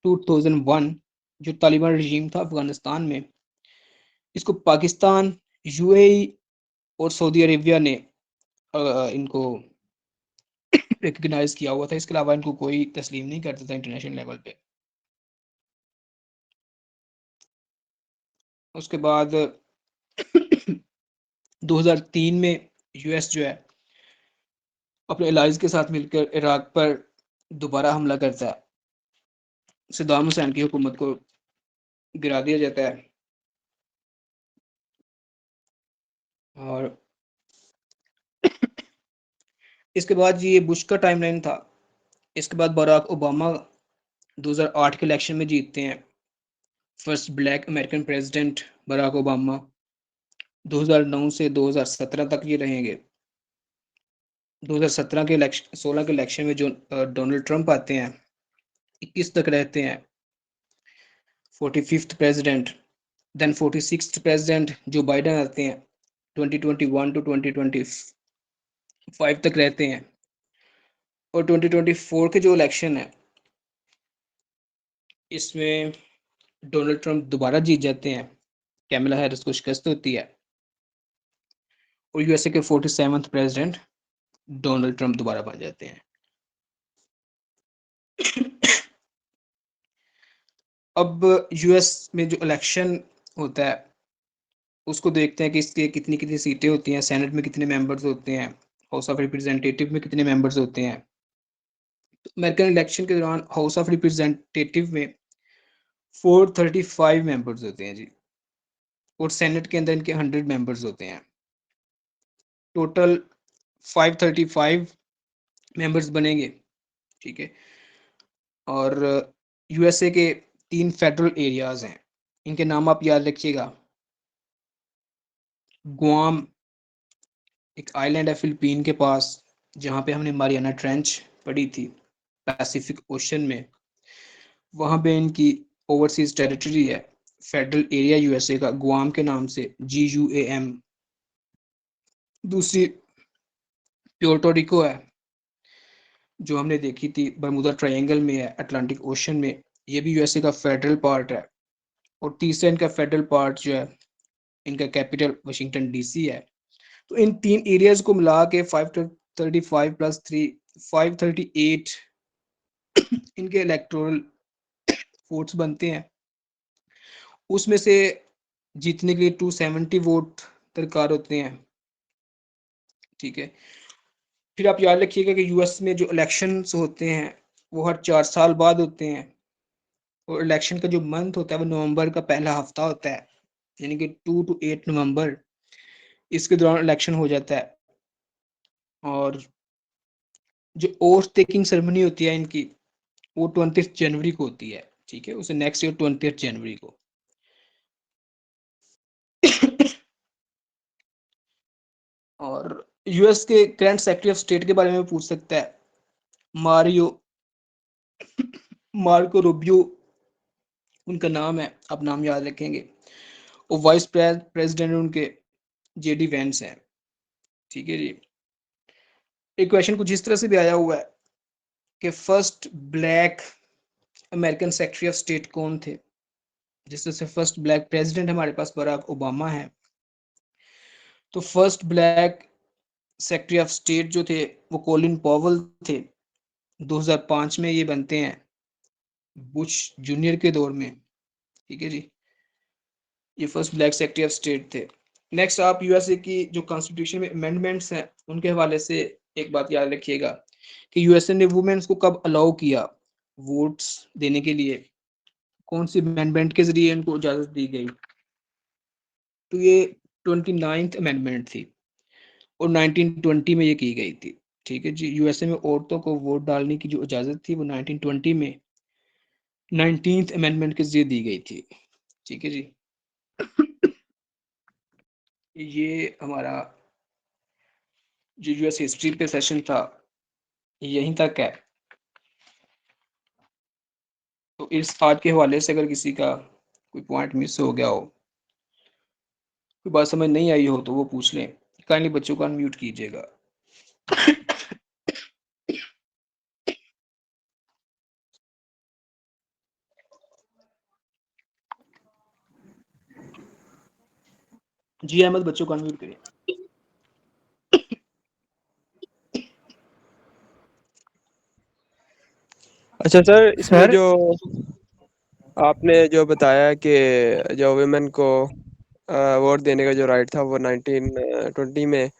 2001 जो तालिबान रजीम था अफगानिस्तान में, इसको पाकिस्तान, यूएई और सऊदी अरेबिया ने इनको रिकग्नाइज किया हुआ था। इसके अलावा इनको कोई तस्लीम नहीं करता था इंटरनेशनल लेवल पे। उसके बाद 2003 में यूएस जो है अपने एलाइज के साथ मिलकर इराक पर दोबारा हमला करता है। सद्दाम हुसैन की हुकूमत को गिरा दिया जाता है। और इसके बाद ये बुश का टाइमलाइन था। इसके बाद बराक ओबामा 2008 के इलेक्शन में जीतते हैं। First black American president Barack Obama. 2009 से 2017 तक ये रहेंगे। 2017 के इलेक्शन 16 के इलेक्शन में जो डोनाल्ड ट्रंप आते हैं, 21 तक रहते हैं 45th president. Then 46th president Joe Biden आते हैं 2021 टू 2025 तक रहते हैं। और 2024 के जो इलेक्शन है, इसमें डोनाल्ड ट्रंप दोबारा जीत जाते हैं। कैमला हैरिस को शिकस्त होती है और यूएसए के 47th प्रेसिडेंट डोनाल्ड ट्रंप दोबारा बन जाते हैं। अब यूएस में जो इलेक्शन होता है, उसको देखते हैं कि इसके कितनी कितनी सीटें होती हैं, सेनेट में कितने मेंबर्स होते हैं, हाउस ऑफ रिप्रेजेंटेटिव में कितने मेंबर्स होते हैं। तो अमेरिकन इलेक्शन के दौरान हाउस ऑफ रिप्रेजेंटेटिव में 435 मेंबर्स होते हैं जी। और सेनेट के अंदर इनके 100 मेंबर्स होते हैं। टोटल 535 मेंबर्स बनेंगे, ठीक है। और यूएसए के 3 फेडरल एरियाज हैं। इनके नाम आप याद रखिएगा। गुआम एक आइलैंड है फिलीपीन के पास, जहाँ पे हमने मारियाना ट्रेंच पढ़ी थी पैसिफिक ओशन में। वहाँ पे इनकी ओवरसीज टेरिटरी है। फेडरल एरिया यूएसए का गुआम के नाम से GUAM। दूसरी प्योर्टो रिको है, जो हमने देखी थी बरमुदा ट्रायंगल में है, अटलांटिक ओशन में। ये भी यूएसए का फेडरल पार्ट है। और तीसरा इनका फेडरल पार्ट जो है, इनका कैपिटल वाशिंगटन डीसी है। तो इन 3 एरियाज को मिला के 535 प्लस 3 538 इनके इलेक्टोरल वोट्स बनते हैं। उसमें से जीतने के लिए 270 वोट दरकार होते हैं, ठीक है। फिर आप याद रखिएगा कि यूएस में जो इलेक्शंस होते हैं वो हर 4 साल बाद होते हैं। और इलेक्शन का जो मंथ होता है वो नवंबर का पहला हफ्ता होता है, यानी कि 2 to 8 नवंबर इसके दौरान इलेक्शन हो जाता है। और जो ओथ टेकिंग सेरेमनी होती है इनकी, वो 20 जनवरी को होती है, ठीक है। उसे नेक्स्ट ईयर 20 जनवरी को। और यूएस के करंट सेक्रेटरी ऑफ स्टेट के बारे में पूछ सकता है। मारियो मार्को रूबियो उनका नाम है, आप नाम याद रखेंगे। और वाइस प्रेसिडेंट उनके JD वेंस हैं, ठीक है जी। एक क्वेश्चन कुछ इस तरह से भी आया हुआ है कि first black American secretary of state कौन थे। जिससे से फर्स्ट ब्लैक प्रेसिडेंट हमारे पास बराक ओबामा है। तो first black secretary of state जो थे वो कोलिन पॉवल थे। 2005 में ये बनते हैं बुश जूनियर के दौर में, ठीक है जी। ये first black secretary of state थे। नेक्स्ट, आप यूएसए की जो कॉन्स्टिट्यूशन में अमेंडमेंट्स हैं उनके हवाले से एक बात याद रखिएगा कि यूएसए ने वुमेन्स को कब अलाउ किया वोट्स देने के लिए। कौन सी अमेंडमेंट के जरिए इनको इजाजत दी गई। तो ये 29th अमेंडमेंट थी और 1920 में ये की गई थी। ठीक है जी। यूएसए में औरतों को वोट डालने की जो इजाज़त थी वो 1920 में 19th अमेंडमेंट के ज़रिए दी गई थी। ठीक है जी। ये हमारा जो यूएस हिस्ट्री पे सेशन था यहीं तक है। तो इस आज के हवाले से अगर किसी का कोई पॉइंट मिस हो गया हो, कोई बात समझ नहीं आई हो तो वो पूछ लें। काइंडली बच्चों को अनम्यूट कीजिएगा। जी अहमद, बच्चों को अनम्यूट करिए। अच्छा सर, इसमें सर जो आपने जो बताया कि जो वुमेन को वोट देने का जो राइट था वो 1920 में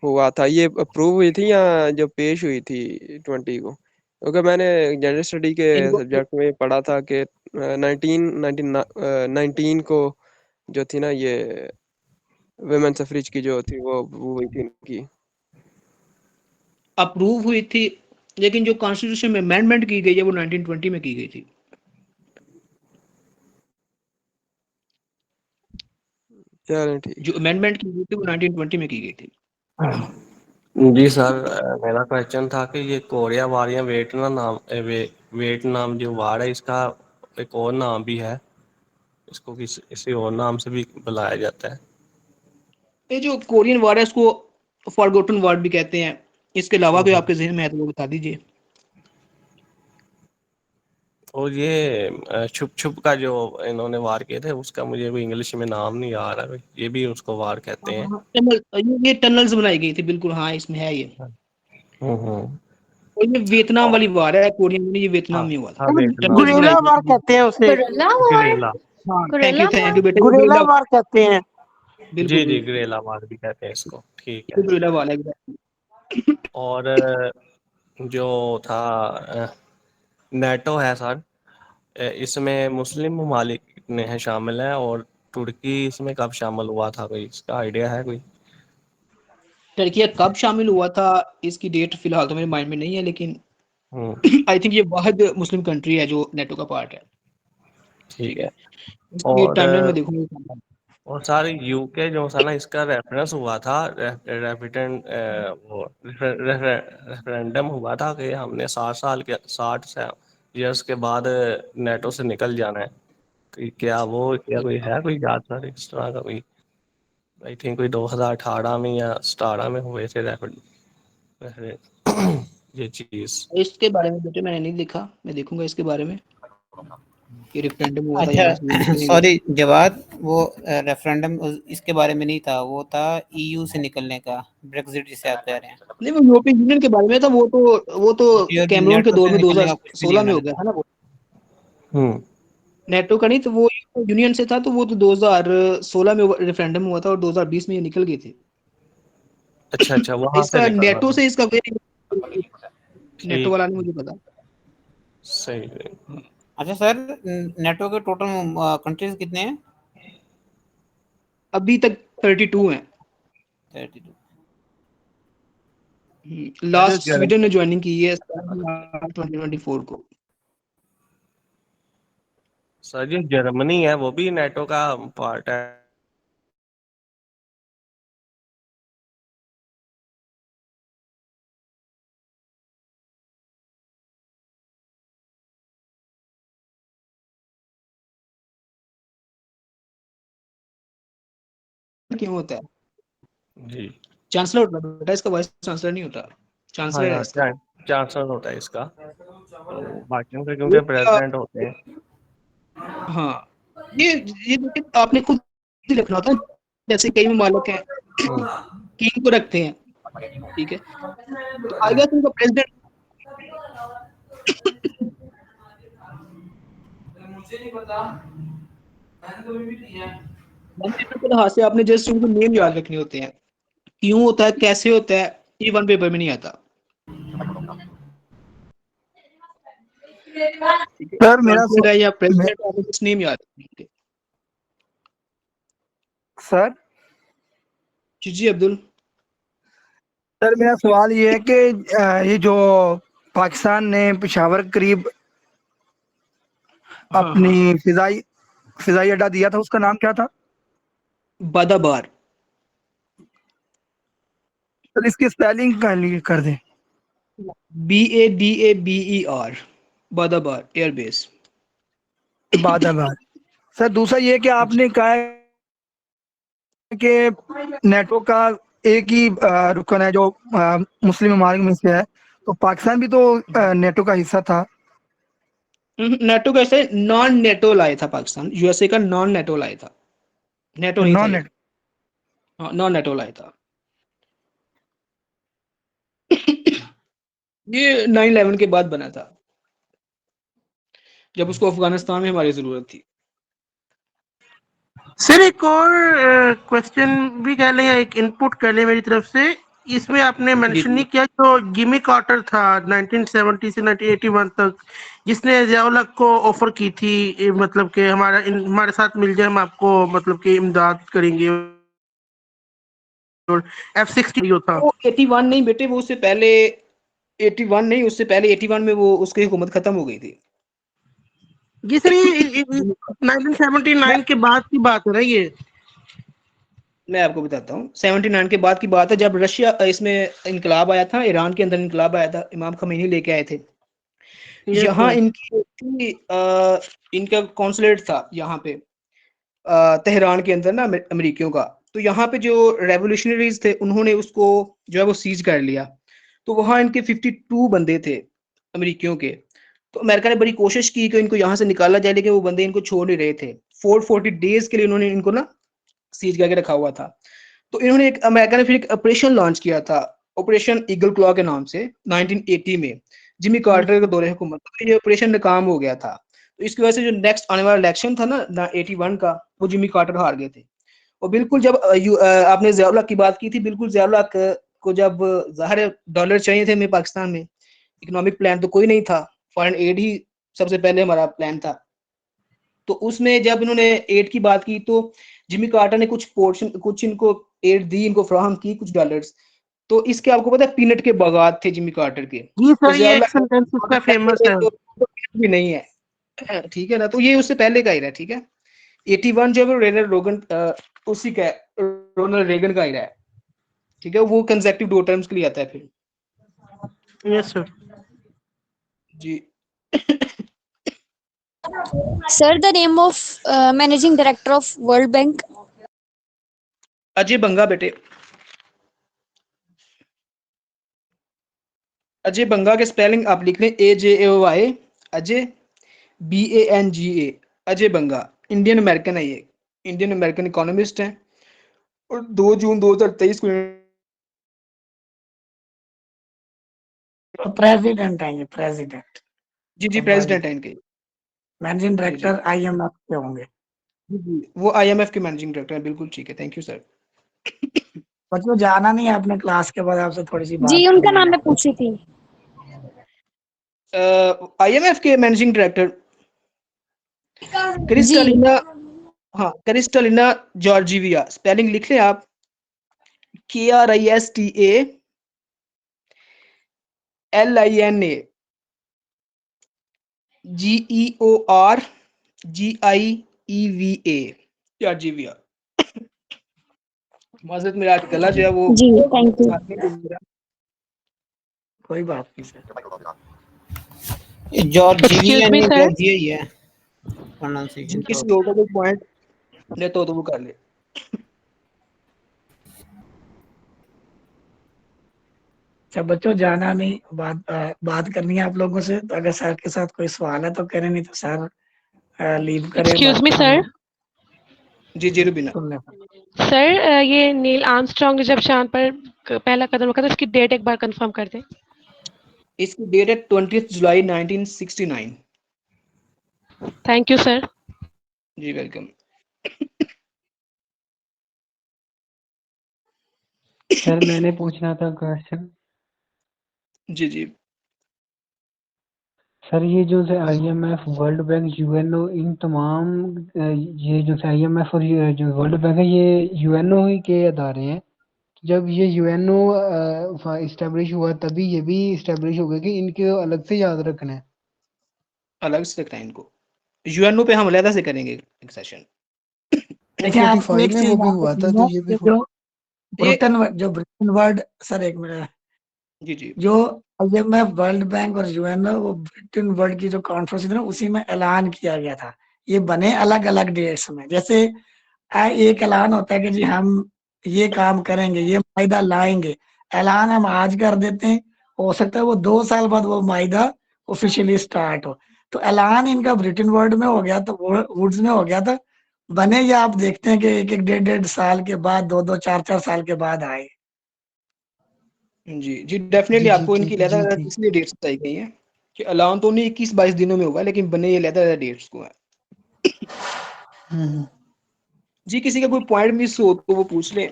हुआ था, ये अप्रूव हुई थी या जो पेश हुई थी 20 को? क्योंकि मैंने जनरल स्टडी के इनको सब्जेक्ट में पढ़ा था कि 1919 को जो थी ना ये वुमेन सफरेज की जो थी वो हुई थी इनकी। अप्रूव हुई थी, लेकिन जो कॉन्स्टिट्यूशन में अमेंडमेंट की गई है वो 1920 में की गई थी। चलें ठीक जो अमेंडमेंट की गई थी वो 1920 में की गई थी। है। जी सर, मेरा क्वेश्चन था कि ये कोरिया वार या वियतनाम जो वार है, इसका एक और नाम भी है, इसको किसी और नाम से भी बुलाया जाता है। ये जो कोरियन वार है इसको फॉरगॉटन वार भी कहते हैं। इसके अलावा कोई आपके जहन में है तो वो बता दीजिए। और ये छुप छुप का जो इन्होंने वार किए थे उसका मुझे भी इंग्लिश में नाम नहीं आ रहा है, ये भी उसको वार कहते हैं। ये टनल्स बनाई गई थी, बिल्कुल हाँ इसमें है ये। हम्म। और ये वियतनाम और वाली वार है, कोरियन में, ये वियतनाम हाँ में हुआ था। हाँ, वियतनाम टनल्स में। बनाई गुरेला वार गई थी। कहते हैं उसे। Guerrilla war. गुरेला। हाँ, गुरिल्ला थैंक वॉर। यू बेटा, गुरेला गुरिल्ला, वार कहते हैं। बिल्कुल जी जी, बिल्कुल गुरेला वार भी कहते हैं इसको, ठीक है। गुरिल्ला वाला है। और जो था नेटो है सर, इसमें मुस्लिम ममालिक कितने हैं शामिल हैं, और तुर्की इसमें कब शामिल हुआ था, कोई इसका आइडिया है कोई? टर्की कब शामिल हुआ था इसकी डेट फिलहाल तो मेरे माइंड में नहीं है, लेकिन हम्म, आई थिंक ये वाहिद मुस्लिम कंट्री है जो नेटो का पार्ट है। ठीक ठीक है। है, इसकी और टाइमलाइन में देखूंगा। और सारे यूके जो था ना, इसका रेफरेंस हुआ था, रेफिडेंट वो रेफरेंडम हुआ था कि हमने 60 ईयर्स के बाद नेटो से निकल जाना है। क्या कोई है कोई याद सर इस तरह का कोई? आई थिंक कोई 2018 में या 17 में हुए थे ये चीज। इसके बारे में बेटे मैंने नहीं देखा, मैं देखूंगा इसके बारे में कि रेफरेंडम हुआ था या अच्छा नहीं हुआ। सॉरी जवाद, वो रेफरेंडम इसके बारे में नहीं था, वो था ईयू से निकलने का, ब्रेक्सिट जिसे आप कह रहे हैं। नहीं, वो यूरोपियन यूनियन के बारे में था। वो तो कैमरून के नेटो दौर से में निकलने का कुछ भी नहीं 2016 में हो उन्होंने गया कहा। था ना वो। हम्म। नेटो का नहीं, तो वो यूनियन से था, तो वो तो 2016 में रेफरेंडम हुआ था और 2020 में ये निकल गए थे। अच्छा अच्छा, वहां से इसका निकलना नेटो था। से इसका नेटो ठीक वाला है, नहीं मुझे पता। सही है। अच्छा सर, नेटो के टोटल कंट्रीज कितने हैं? अभी तक 32 हैं। 32। सर लास्ट स्वीडन ने ज्वाइनिंग की है 2024 को। जो जर्मनी है वो भी नेटो का पार्ट है। क्यों होता है? जी। चांसलर होता है बेटा, इसका वाइस चांसलर नहीं होता, हाँ चांसलर है हाँ, इसका। चांसलर होता है इसका, तो बाकियों के ये क्योंकि प्रेसिडेंट होते हैं। हाँ, ये देखिए आपने खुद ही रखना होता है। जैसे कई ममालिक हैं हम्म, किंग को रखते हैं, ठीक है, तो आएगा तो उनका प्रेसिडेंट। वॉलपेपर के लिहाज से आपने जस्ट उनको नेम याद रखने होते हैं, क्यों होता है, कैसे होता है, ये वन पेपर में नहीं आता। ठीक है, सर मेरा चांसलर है या प्रेसिडेंट, आपको नेम याद रखने होते हैं। सर जी जी अब्दुल। सर मेरा सवाल ये है कि ये जो पाकिस्तान ने पेशावर के करीब हाँ अपनी हाँ, फिजाई अड्डा दिया था, उसका नाम क्या था? बादाबार। सर इसकी स्पेलिंग कर दें। BADABER, Badaber airbase. Badaber. Sir दूसरा ये कि जी। आपने कहा है कि नेटो का एक ही रुकन है जो मुस्लिम ममालिक में से है, तो पाकिस्तान भी तो नेटो का हिस्सा था। नेटो का ऐसे नॉन नेटो लाया था पाकिस्तान, यूएसए का नॉन नेटो लाया था, नेटो नहीं था नॉन ये। नेटो। हाँ, नॉन नेटो लाया था। ये 9/11 के बाद बना था, जब उसको अफगानिस्तान में हमारी जरूरत थी। सर एक और क्वेश्चन भी कह लें या एक इनपुट कह लें मेरी तरफ से। इसमें आपने जी मेंशन जी। नहीं किया जो जिमी कार्टर था 1970 से 1981 तक, जिसने जियाउल हक को ऑफर की थी मतलब कि हमारे साथ मिल जाए, हम आपको मतलब कि इमदाद करेंगे, और F-16 था। वो 81 नहीं बेटे, वो उससे पहले 81 नहीं, उससे पहले 81 में वो उसकी हुकूमत खत्म हो गई थी। जी सर, ये मैं 1979 के बाद की बात है ना ये? मैं आपको बताता हूँ, 79 के बाद की बात है, जब रशिया इसमें इनकलाब आया था, ईरान के अंदर इनकलाब आया था, इमाम खमीनी लेके आए थे। यस यहाँ सर। इनका कॉन्सुलेट था यहाँ पे, तेहरान के अंदर ना, अमेरिकियों का। तो यहाँ पे जो रेवोल्यूशनरीज थे, उन्होंने उसको जो है वो सीज कर लिया। तो वहाँ इनके 52 बंदे थे अमेरिकियों के। तो अमेरिका ने बड़ी कोशिश की कि इनको यहाँ से निकाला जाए, लेकिन वो बंदे इनको छोड़ नहीं रहे थे। 440 डेज के लिए उन्होंने इनको ना सीज करके रखा हुआ था। तो इन्होंने अमेरिका ने फिर एक ऑपरेशन लॉन्च किया था, ऑपरेशन ईगल क्लॉ के नाम से, 1980 में, जिमी कार्टर के दौरे हुकूमत। तो ये ऑपरेशन नाकाम हो गया था। तो इसकी वजह से जो नेक्स्ट आने वाला इलेक्शन था ना 81 का, वो जिमी कार्टर हार गए थे। और बिल्कुल जब आपने ज़ियाउल हक की बात की थी, बिल्कुल ज़ियाउल हक को जब ज़ाहिर है डॉलर चाहिए थे हमें पाकिस्तान में, इकोनॉमिक प्लान तो कोई नहीं था, फॉरेन एड ही सबसे पहले हमारा प्लान था। तो उसमें जब इन्होंने एड की बात की, तो जिमी कार्टर ने कुछ पोर्शन, कुछ इनको एड दी, इनको फराहम की कुछ डॉलर्स। तो इसके आपको पता है पीनट के बागात थे जिमी कार्टर के। जी तो सर, ये ज़ियाउल एक हक सेंटेंस इसका फेमस है। तो भी नहीं है, ठीक है ना। तो ये उससे पहले का ही रहा, ठीक है। 81 जो है वो उसी का रोनाल्ड रेगन का ही रहा है, ठीक है। वो कंसेक्टिव 2 टर्म्स के लिए आता है फिर। Yes sir. जी। Sir, the name of managing director of World Bank. Ajay Banga बेटे, अजय बंगा के स्पेलिंग आप लिख लें AJAY, Ajay BANGA, Ajay Banga. Indian American है ये, इंडियन अमेरिकन इकोनॉमिस्ट है। और 2 जून 2023 को प्रेसिडेंट हैं ये, प्रेसिडेंट जी जी ऑफ वर्ल्ड, प्रेसिडेंट है इनके। मैनेजिंग जी जी डायरेक्टर IMF के होंगे। जी जी, वो IMF के मैनेजिंग डायरेक्टर है, बिल्कुल ठीक है, थैंक यू सर। बच्चों जाना नहीं है आपने क्लास के बाद, आपसे थोड़ी सी जी बात उनका करनी नाम है। मैं पूछी थी। IMF के मैनेजिंग डायरेक्टर जी क्रिस्टलिना, हाँ क्रिस्टलिना जॉर्जिविया। स्पेलिंग लिख लें आप, KRISTALINA GEORGIEVA, जॉर्जिविया। माजरत, मेरा आज गला जो है वो जी थैंक यू। साथ नहीं दे रहा। कोई बात नहीं सर। ये जॉर्जिविया एक्सक्यूज मी नहीं, सर। जॉर्जिया ही है प्रोनाउंसिएशन तो। किसी और का कोई पॉइंट लेते हो तो वो कर ले। अच्छा बच्चों जाना नहीं, बात करनी है आप लोगों से। तो अगर सर के साथ कोई सवाल है तो करें, नहीं तो सर लीव करें, एक्सक्यूज मी बाकी सर। हम जी जी रुबीना। सुन लें। सर ये नील आर्मस्ट्रांग ने जब चांद पर पहला कदम रखा था, इसकी डेट एक बार कंफर्म कर दें। इसकी डेट है 20 जुलाई 1969। Thank you sir. जी वेलकम। सर मैंने पूछना था क्वेश्चन। जी जी। सर ये जो से IMF, वर्ल्ड बैंक, UNO, इन तमाम ये जो से IMF और ये जो वर्ल्ड बैंक है ये UNO ही के अदारे हैं। जब ये UNO इस्टेब्लिश हुआ तभी ये भी इस्टेब्लिश हो गया कि इनके अलग से याद रखना है। अलग से रखना है इनको। यूएनओ पे हम अलग से करेंगे एक सेशन। देखिए आपको 45 एक में चीज वो भी मैं आपको हुआ था, तो समझाऊं, ये भी ये जो ये ब्रिटेन वर्ड, सर एक मिनट, जी जी जो IMF, वर्ल्ड बैंक और UNO, वो ब्रिटेन वर्ल्ड की जो कॉन्फ्रेंस थी ना, उसी में ऐलान किया गया था। ये बने अलग अलग डेट्स में। जैसे एक ऐलान होता है कि जी हम ये काम करेंगे, ये मायदा लाएंगे, ऐलान हम आज कर देते हैं, हो सकता है वो 2 साल बाद वो मायदा ऑफिशियली स्टार्ट हो। तो ऐलान इनका ब्रिटेन वर्ल्ड में हो गया, तो वुड्स में हो गया था। बने ये आप देखते हैं कि एक एक डेढ़ डेढ़ साल के बाद, दो दो चार चार साल के बाद आए। जी जी डेफिनेटली जी आपको इनकी ठीक, जी लहदा ठीक। इसलिए डेट्स बताई गई हैं कि अलाउन तो नहीं 21-22 दिनों में होगा, लेकिन बने ये लहदा डेट्स को है। हम्म। जी किसी का कोई पॉइंट मिस हो तो वो पूछ ले।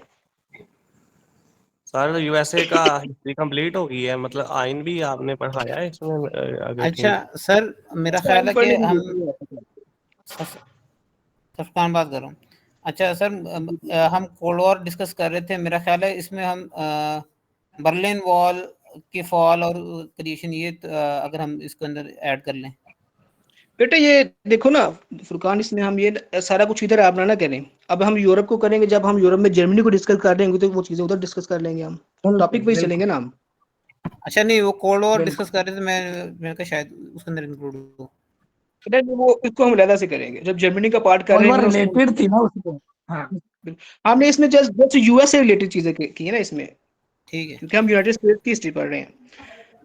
सर यूएसए का हिस्ट्री कंप्लीट हो गई है, मतलब आइन भी आपने पढ़ाया है इसमें अगर अच्छा ठीक। सर, मेरा इसका ख्याल आइन है कि पढ़ने की हम जरूरत नहीं है। सफकान बात कर रहा हूँ। अच्छा सर, हम कोल्ड वॉर डिस्कस कर रहे थे। मेरा ख्याल है इसमें हम बर्लिन वॉल की फॉल और क्रिएशन, ये अगर हम इसके अंदर ऐड कर लें। बेटा ये देखो ना फुरकान, इसमें हम ये सारा कुछ इधर आप ना करें। अब हम यूरोप को करेंगे, जब हम यूरोप में जर्मनी को डिस्कस कर रहे होंगे तो वो चीजें उधर डिस्कस कर लेंगे हम। टॉपिक पे ही बिल्कुल। चलेंगे ना हम। अच्छा नहीं, वो कोल्ड वॉर बिल्कुल डिस्कस कर रहे थे, मैंने कहा शायद उसके अंदर इंक्लूड हो। बेटा वो इसको हम लहदा से करेंगे, जब जर्मनी का पार्ट कर कोल्ड रहे वॉर हैं ना उसको। रिलेटेड थी ना उसको। हाँ हमने इसमें जस्ट जस्ट यूएस से रिलेटेड चीजें की है ना इसमें, ठीक है। क्योंकि हम यूनाइटेड स्टेट्स की हिस्ट्री पढ़ रहे हैं।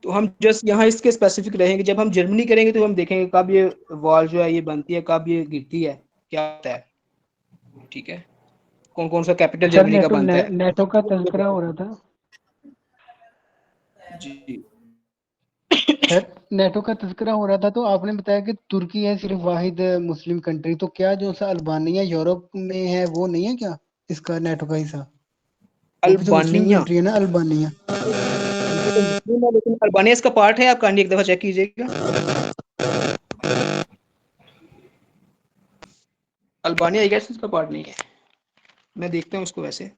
तो हम जस्ट यहाँ इसके स्पेसिफिक रहेंगे। जब हम जर्मनी करेंगे तो हम देखेंगे कब ये वॉल जो है ये बनती है, कब ये गिरती है, क्या होता है। ठीक है, कौन कौन सा कैपिटल सर जर्मनी का बनता है। नेटो का तज़किरा हो रहा था। जी सर नेटो का तज़किरा हो रहा था, तो आपने बताया कि तुर्की है सिर्फ वाहिद मुस्लिम कंट्री, तो क्या जो सा अल्बानिया यूरोप में है वो नहीं है क्या इसका नेटो का हिस्सा? वो भी तो मुस्लिम अल्बानिया कंट्री है ना अल्बानिया। वो तो मुस्लिम है, लेकिन अल्बानिया इसका पार्ट है। आप कहानी एक दफा चेक कीजिएगा। अल्बानिया आई गेस इसका पार्ट नहीं है। मैं देखता हूँ उसको वैसे।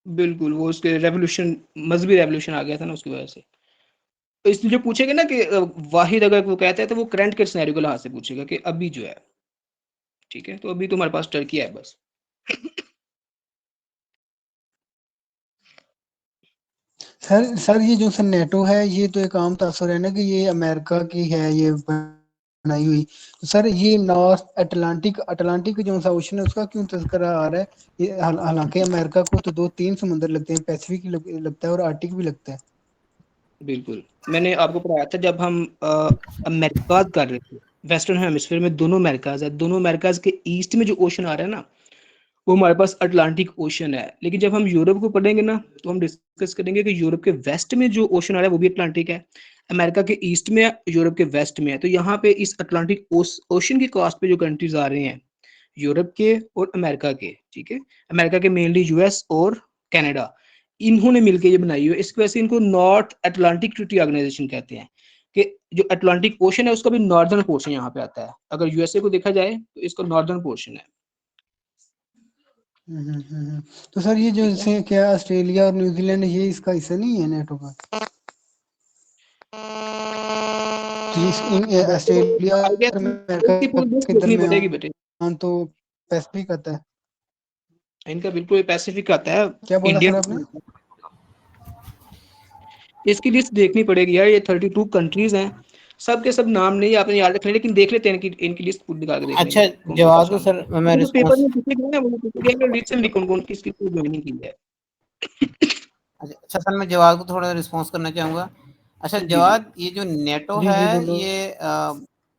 बिल्कुल वो उसके रेवोल्यूशन, मजहबी रेवोल्यूशन आ गया था ना उसकी वजह से। तो इसलिए जो पूछेगा ना कि वाहिद अगर वो कहता है तो वो करंट के सिनेरियो के लिहाज से पूछेगा कि अभी जो है। ठीक है, तो अभी तो हमारे पास टर्की है बस। सर ये जो सर नेटो है ये तो एक आम तस्वर है ना कि ये अमेरिका की है ये बनाई हुई। तो सर ये नॉर्थ अटलांटिक अटलांटिक जो सा ओशन है उसका क्यों तज़किरा आ रहा है? ये हालांकि अमेरिका को तो 2-3 समुद्र लगते हैं, पैसिफिक लगता है और आर्टिक भी लगता है। बिल्कुल, मैंने आपको पढ़ाया था जब हम अमेरिकाज कर रहे थे। वेस्टर्न हेमिस्फीयर में दोनों अमेरिकाज है। दोनों अमेरिकाज के ईस्ट में जो ओशन आ रहा है ना, वो हमारे पास अटलांटिक ओशन है। लेकिन जब हम यूरोप को पढ़ेंगे ना तो हम डिस्कस करेंगे कि यूरोप के वेस्ट में जो ओशन आ रहा है वो भी अटलांटिक है। अमेरिका के ईस्ट में है, यूरोप के वेस्ट में है। तो यहाँ पे इस अटलांटिक ओशन की कास्ट पे जो कंट्रीज आ रहे हैं, यूरोप के और अमेरिका के। ठीक है, अमेरिका के मेनली यूएस और कनाडा, इन्होंने मिलकर ये बनाई हुई है। इसकी वजह से इनको नॉर्थ अटलांटिक ट्रीटी ऑर्गेनाइजेशन कहते हैं कि जो अटलांटिक ओशन है उसका भी नॉर्दर्न पोर्शन यहाँ पे आता है। अगर यूएसए को देखा जाए तो इसका नॉर्दर्न पोर्शन है। तो सर ये जो ठीक है, जैसे क्या ऑस्ट्रेलिया और न्यूजीलैंड ये इसका हिस्सा नहीं है नेटो का? तो वैसे ऑस्ट्रेलिया आई गेस और अमेरिका इनकी पूरी लिस्ट के देखनी पड़ेगी बेटे। दरमियान तो पैसिफिक आता है। इनका बिल्कुल पैसिफिक आता है। क्या बोला इंडिया सर आपने? इसकी लिस्ट देखनी पड़ेगी यार। ये 32 कंट्रीज हैं, सब के सब नाम नहीं आपने याद रखने, लेकिन देख लेते हैं इनकी लिस्ट पूरी निकाल के देख अच्छा लेंगे कौन कौन सा जवाब को शामिल सर, है। मैं तो पेपर रिस्पॉन्स, में पूछे गए ना, वो पूछे गए रिसेंटली कौन कौन किसकी ज्वाइनिंग की है। अच्छा सर, मैं जवाब को थोड़ा रिस्पॉन्स करना चाहूँगा। अच्छा जी जी जवाब, ये जो नेटो जी जी है बोलो। ये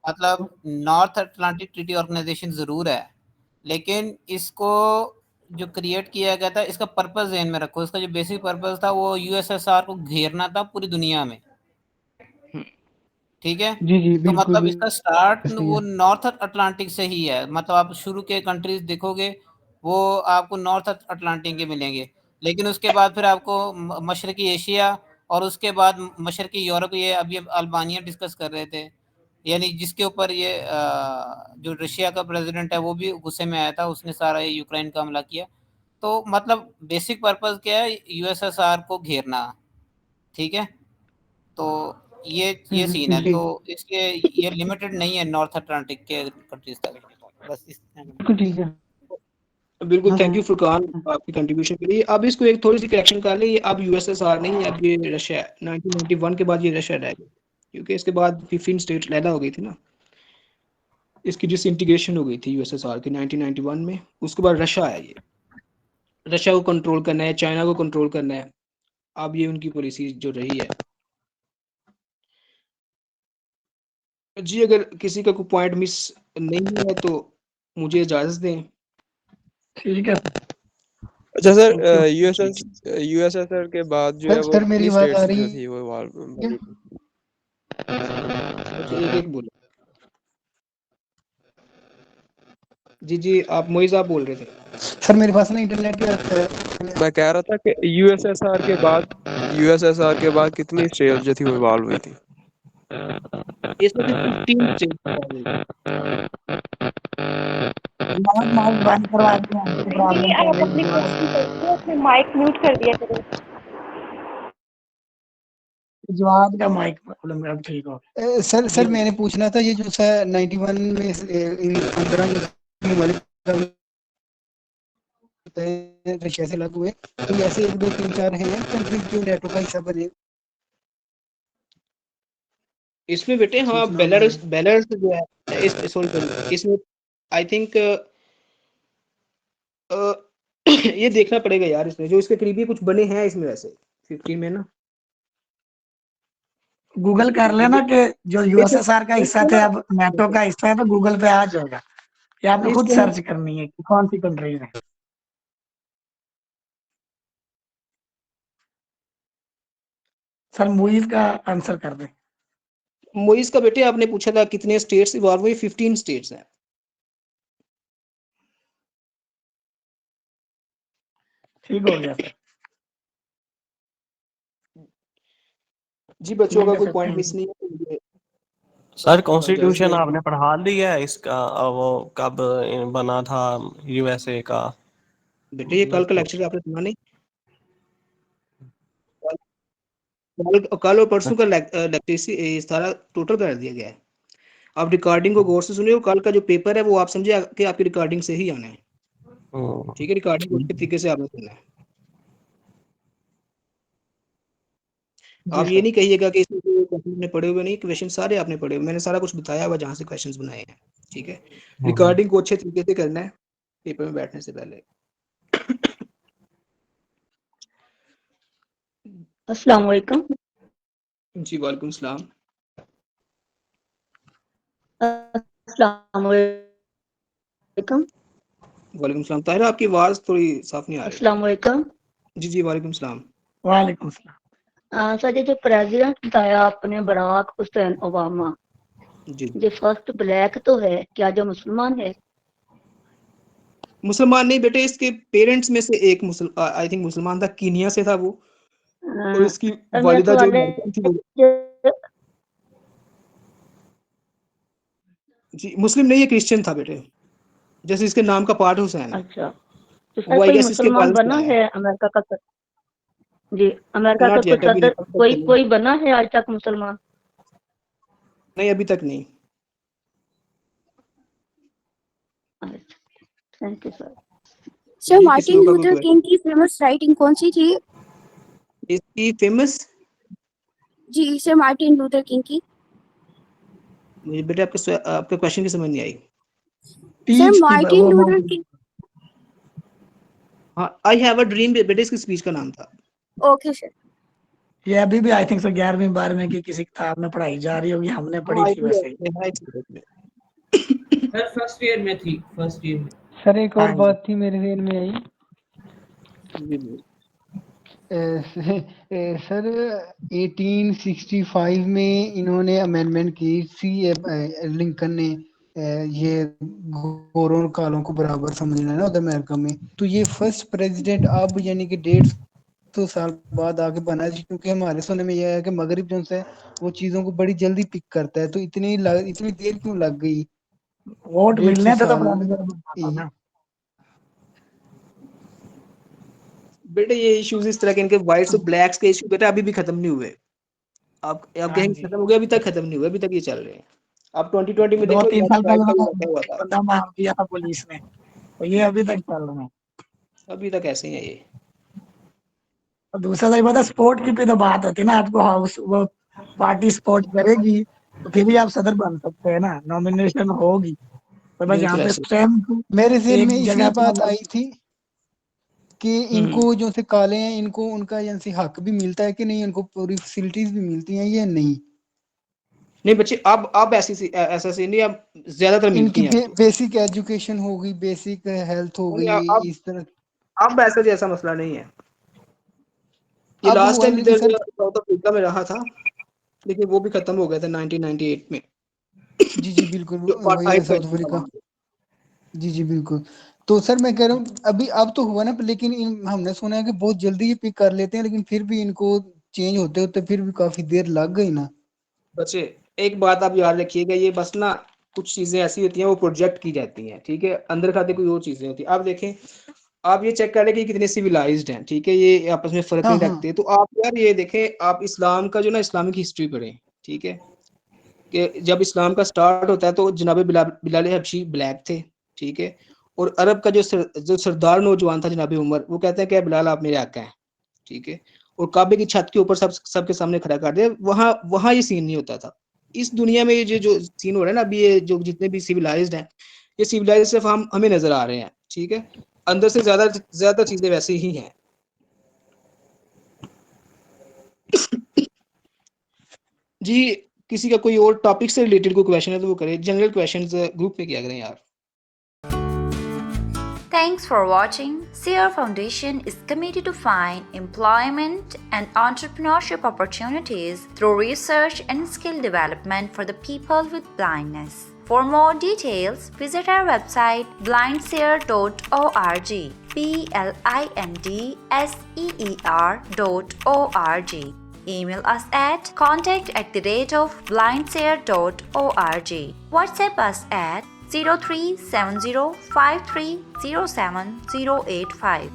मतलब नॉर्थ अटलांटिक ट्रीटी ऑर्गेनाइजेशन ज़रूर है, लेकिन इसको जो क्रिएट किया गया था, इसका पर्पस ध्यान में रखो। इसका जो बेसिक पर्पस था वो यूएसएसआर को घेरना था पूरी दुनिया में। ठीक है। जी जी तो बिल्कुल मतलब इसका स्टार्ट सही वो है। नॉर्थ अटलांटिक से ही है, मतलब आप शुरू के कंट्रीज देखोगे वो आपको नॉर्थ अटलांटिक के मिलेंगे, लेकिन उसके बाद फिर आपको मशरकी एशिया और उसके बाद मशरकी यूरोप, ये अभी अल्बानिया डिस्कस कर रहे थे, यानी जिसके ऊपर ये जो रशिया का प्रेसिडेंट है वो भी गुस्से में आया था, उसने सारा ये यूक्रेन का हमला किया। तो मतलब बेसिक पर्पस क्या है, यूएसएसआर को घेरना, ठीक है। तो ये सीन है, जी तो इसके ये लिमिटेड नहीं है नॉर्थ अटलांटिक के कंट्रीज तक, बस इस बिल्कुल ठीक है। बिल्कुल, हाँ थैंक यू हाँ फुरकान आपकी कंट्रीब्यूशन के लिए। अब इसको एक थोड़ी सी करेक्शन कर लें, ये अब यूएसएसआर नहीं है, अब ये रशिया है। 1991 के बाद ये रशिया रह गया, क्योंकि इसके बाद 15 स्टेट लैदा हो गई थी ना, इसकी डिसइंटीग्रेशन हो गई थी यूएसएसआर की 1991 में। उसके बाद रशिया है, ये रशिया को कंट्रोल करना है, चाइना को कंट्रोल करना है। अब ये उनकी पॉलिसी जो रही है। जी, अगर किसी का कोई पॉइंट मिस नहीं है तो मुझे इजाजत दें। ठीक है। अच्छा सर, जी, यूएसएसआर के बाद जो है वो सर मेरी कितनी आवाज आ स्टेट्स रही जो थी वो है? बनी थी? अच्छा, एक एक बोलो। जी जी, आप मोइज आप बोल रहे थे। सर मेरे पास ना इंटरनेट पे मैं कह रहा था कि यूएसएसआर के बाद कितनी स्टेट्स जो थी वो इवॉल्व हुई थी? इसमें से 15 स्टेट माइक बंद करवा दिया, हमको प्रॉब्लम कर आप रही अपने है। क्वेश्चन करिए, अपने माइक म्यूट कर दिया करो। जवाब का माइक प्रॉब्लम अब ठीक हो गया। सर मैंने पूछना था, ये जो सर 91 में 15 जो ममालिक रशिया से अलग हुए, तो ऐसे 1 2 3 4 हैं कंट्रीज जो नेटो का हिस्सा बने? इसमें बेटे, हाँ, सूचना बेलारूस में। बेलारूस जो है, इस सॉरी इसमें आई थिंक ये देखना पड़ेगा यार, इसमें जो इसके करीबी कुछ बने हैं इसमें, वैसे 15 में ना। गूगल कर लेना कि जो यूएसएसआर का हिस्सा इसको थे ना अब नाटो का हिस्सा है, तो गूगल पे आ जाएगा। ये आपने खुद इसको सर्च करनी है कि कौन सी कंट्रीज है। सर मूवीज का आंसर कर दे। मोइस का बेटे, आपने पूछा था कितने स्टेट्स इवॉल्व हुए, 15 स्टेट्स हैं। ठीक हो गया सर। जी, बच्चों ठीक का है कोई sir, point thank miss you. नहीं है तो मुझे सर इजाजत कॉन्स्टिट्यूशन दें। आपने पढ़ा लिया है इसका, वो कब बना था यूएसए का? बेटे, ये कल का लेक्चर आपने सुना नहीं? कल और परसों का लेक्चर सारा टोटल कर दिया गया है। आप रिकॉर्डिंग को गौर से सुनिए, और कल का जो पेपर है वो आप समझे कि आपकी रिकॉर्डिंग से ही आना है। ठीक है, रिकॉर्डिंग अच्छे तरीके से आपने सुनना है। जी आप ये सर। नहीं कहिएगा कि इसमें क्वेश्चन आपने पढ़े हुए नहीं, क्वेश्चन सारे आपने पढ़े हुए, मैंने सारा कुछ बताया हुआ जहाँ से क्वेश्चंस बनाए हैं। ठीक है, रिकॉर्डिंग को अच्छे तरीके से करना है पेपर में बैठने से पहले। अस्सलाम वालेकुम। जी, वालेकुम सलाम। अस्सलाम वालेकुम। वालेकुम सलाम। ताहिरा, आपकी आवाज थोड़ी साफ नहीं आ रही। अस्सलाम वालेकुम। जी जी, वालेकुम सलाम। वालेकुम सलाम। सर ये जो प्रेसिडेंट बताया आपने, बराक हुसैन ओबामा, जी, ये फर्स्ट ब्लैक तो है, क्या जो मुसलमान है? मुसलमान नहीं बेटे, इसके पेरेंट्स में से एक आई थिंक मुसलमान था, कीनिया से था वो। और इसकी सर मेरा वालिदा जो सवाल है अमेरिकन थी वो, कि- जी, मुस्लिम नहीं, ये क्रिश्चियन था बेटे, जैसे इसके नाम का पार्ट हुसैन है। अच्छा, तो सर वो आई कोई गेस इसके मुसलमान वालिद से बना आया है अमेरिका का जी, अमेरिका का नॉट कोई येट, अभी नहीं, सदर, अब तक कोई तो नहीं। कोई बना है आज तक मुसलमान? नहीं, अभी तक नहीं। Thank you sir. सर जी, किसी मार्टिन और का कोई लूथर किंग की फेमस राइटिंग कौन सी थी? इसकी फेमस, जी सर, मार्टिन लूथर किंग की। मुझे बेटे आपका क्वेश्चन की समझ नहीं आई। सर टीच की मार्टिन वो लूथर किंग। हाँ, आई हैव अ ड्रीम बेटे इसकी स्पीच का नाम था। Okay sir. ये अभी भी आई थिंक सो 11वीं 12वीं की किसी किताब में पढ़ाई जा रही होगी, हमने पढ़ी हाँ, आई थी थिंक वैसे ही। सर फर्स्ट ईयर में थी, फर्स्ट ईयर में। सर एक और हाँ जी। बात थी मेरे ध्यान में आई। सर 1865 में इन्होंने अमेंडमेंट की थी, लिंकन ने ये गोरों और कालों को बराबर समझना है ना उधर अमेरिका में, तो ये फर्स्ट प्रेसिडेंट अब यानी कि 150 साल बाद आके बना है, क्योंकि हमारे सुनने में यह है कि मगरिब जो है वो चीजों को बड़ी जल्दी पिक करता है, तो इतनी देर क्यों लग गई वोट 150 मिलने थे तो साल प्रेसिडेंट बनना था ना। बेटे ये इश्यूज इस तरह के, इनके व्हाइट्स और ब्लैक्स के इशू बेटा अभी भी खत्म नहीं हुए। आप हाँ कहेंगे जी, खत्म हो गया, अभी तक खत्म नहीं हुआ, अभी तक ये चल रहे हैं। आप 2020 में देख लो 2-3 लेफ्ट साल राइट पहले का उन्होंने जो रखा हुआ था, बंदा मार दिया था पुलिस ने, तो ये अभी तक चल रहे हैं। अभी तक ऐसे ही है ये। और दूसरा सही पता स्पोर्ट की भी तो बात होती है ना, आपको हाउस वो पार्टी सपोर्ट करेगी तो फिर ही आप सदर बन सकते हैं ना, नॉमिनेशन होगी। तो बस यहाँ बिल्कुल पे ऐसे। सेम मेरे ज़हन एक में जगह इसलिए पे बात मतलब आई थी कि इनको जो से काले हैं इनको उनका जैसे हक भी मिलता है कि नहीं, इनको पूरी फैसिलिटीज भी मिलती हैं या नहीं, नहीं बच्चे अब ऐसा सीन नहीं, अब ज्यादातर मिलती इनकी हैं अब तो। बेसिक एजुकेशन हो गई, बेसिक हेल्थ हो नहीं, गई, अब इस तरह। अब ऐसा जैसा मसला नहीं है। ये अब लास्ट हुआ टाइम लेकिन इधर सर, साउथ अफ्रीका में रहा था, लेकिन वो भी खत्म हो गया था 1998 में, जी बिल्कुल जो वही है अपार्थाइड का साउथ इशू था अफ्रीका। वहाँ पे। जी बिल्कुल। तो सर मैं कह रहा हूँ अभी अब तो हुआ ना, लेकिन हमने सुना है कि बहुत जल्दी ये पिक कर लेते हैं, लेकिन फिर भी इनको चेंज होते होते फिर भी काफी देर लग गई ना। बच्चे एक बात आप याद रखिएगा, ये बस ना कुछ चीजें ऐसी होती हैं वो प्रोजेक्ट की जाती हैं, ठीक है, अंदर खाते कोई और चीजें होती हैं। आप देखें, आप ये चेक करें कि कितने सिविलाइज्ड हैं, ठीक है, ये आपस में फर्क हाँ नहीं हाँ। रखते। तो आप यार ये देखें, आप इस्लाम का जो ना इस्लामिक हिस्ट्री पढ़ें, ठीक है, कि जब इस्लाम का स्टार्ट होता है तो जनाब बिलाल हबशी ब्लैक थे, ठीक है, और अरब का जो सरदार नौजवान था जनाब उमर, वो कहते हैं कि बिलाल आप मेरे आका हैं, ठीक है, और काबे की छत के ऊपर सबके सामने खड़ा कर दिया। वहां वहां ये सीन नहीं होता था। इस दुनिया में ये जो सीन हो रहा है ना अभी, ये जो जितने भी सिविलाइज्ड हैं, ये सिविलाइज्ड सिर्फ हमें नजर आ रहे हैं, ठीक है, अंदर से ज्यादा चीजें वैसे ही हैं। जी, किसी का कोई और टॉपिक से रिलेटेड कोई क्वेश्चन है तो वो करे, जनरल क्वेश्चंस ग्रुप में क्या करें यार। Thanks for watching. Seer Foundation is committed to find employment and entrepreneurship opportunities through research and skill development for the people with blindness. For more details, visit our website blindseer.org, blindseer.org. Email us at contact@blindseer.org. WhatsApp us at 037053078085.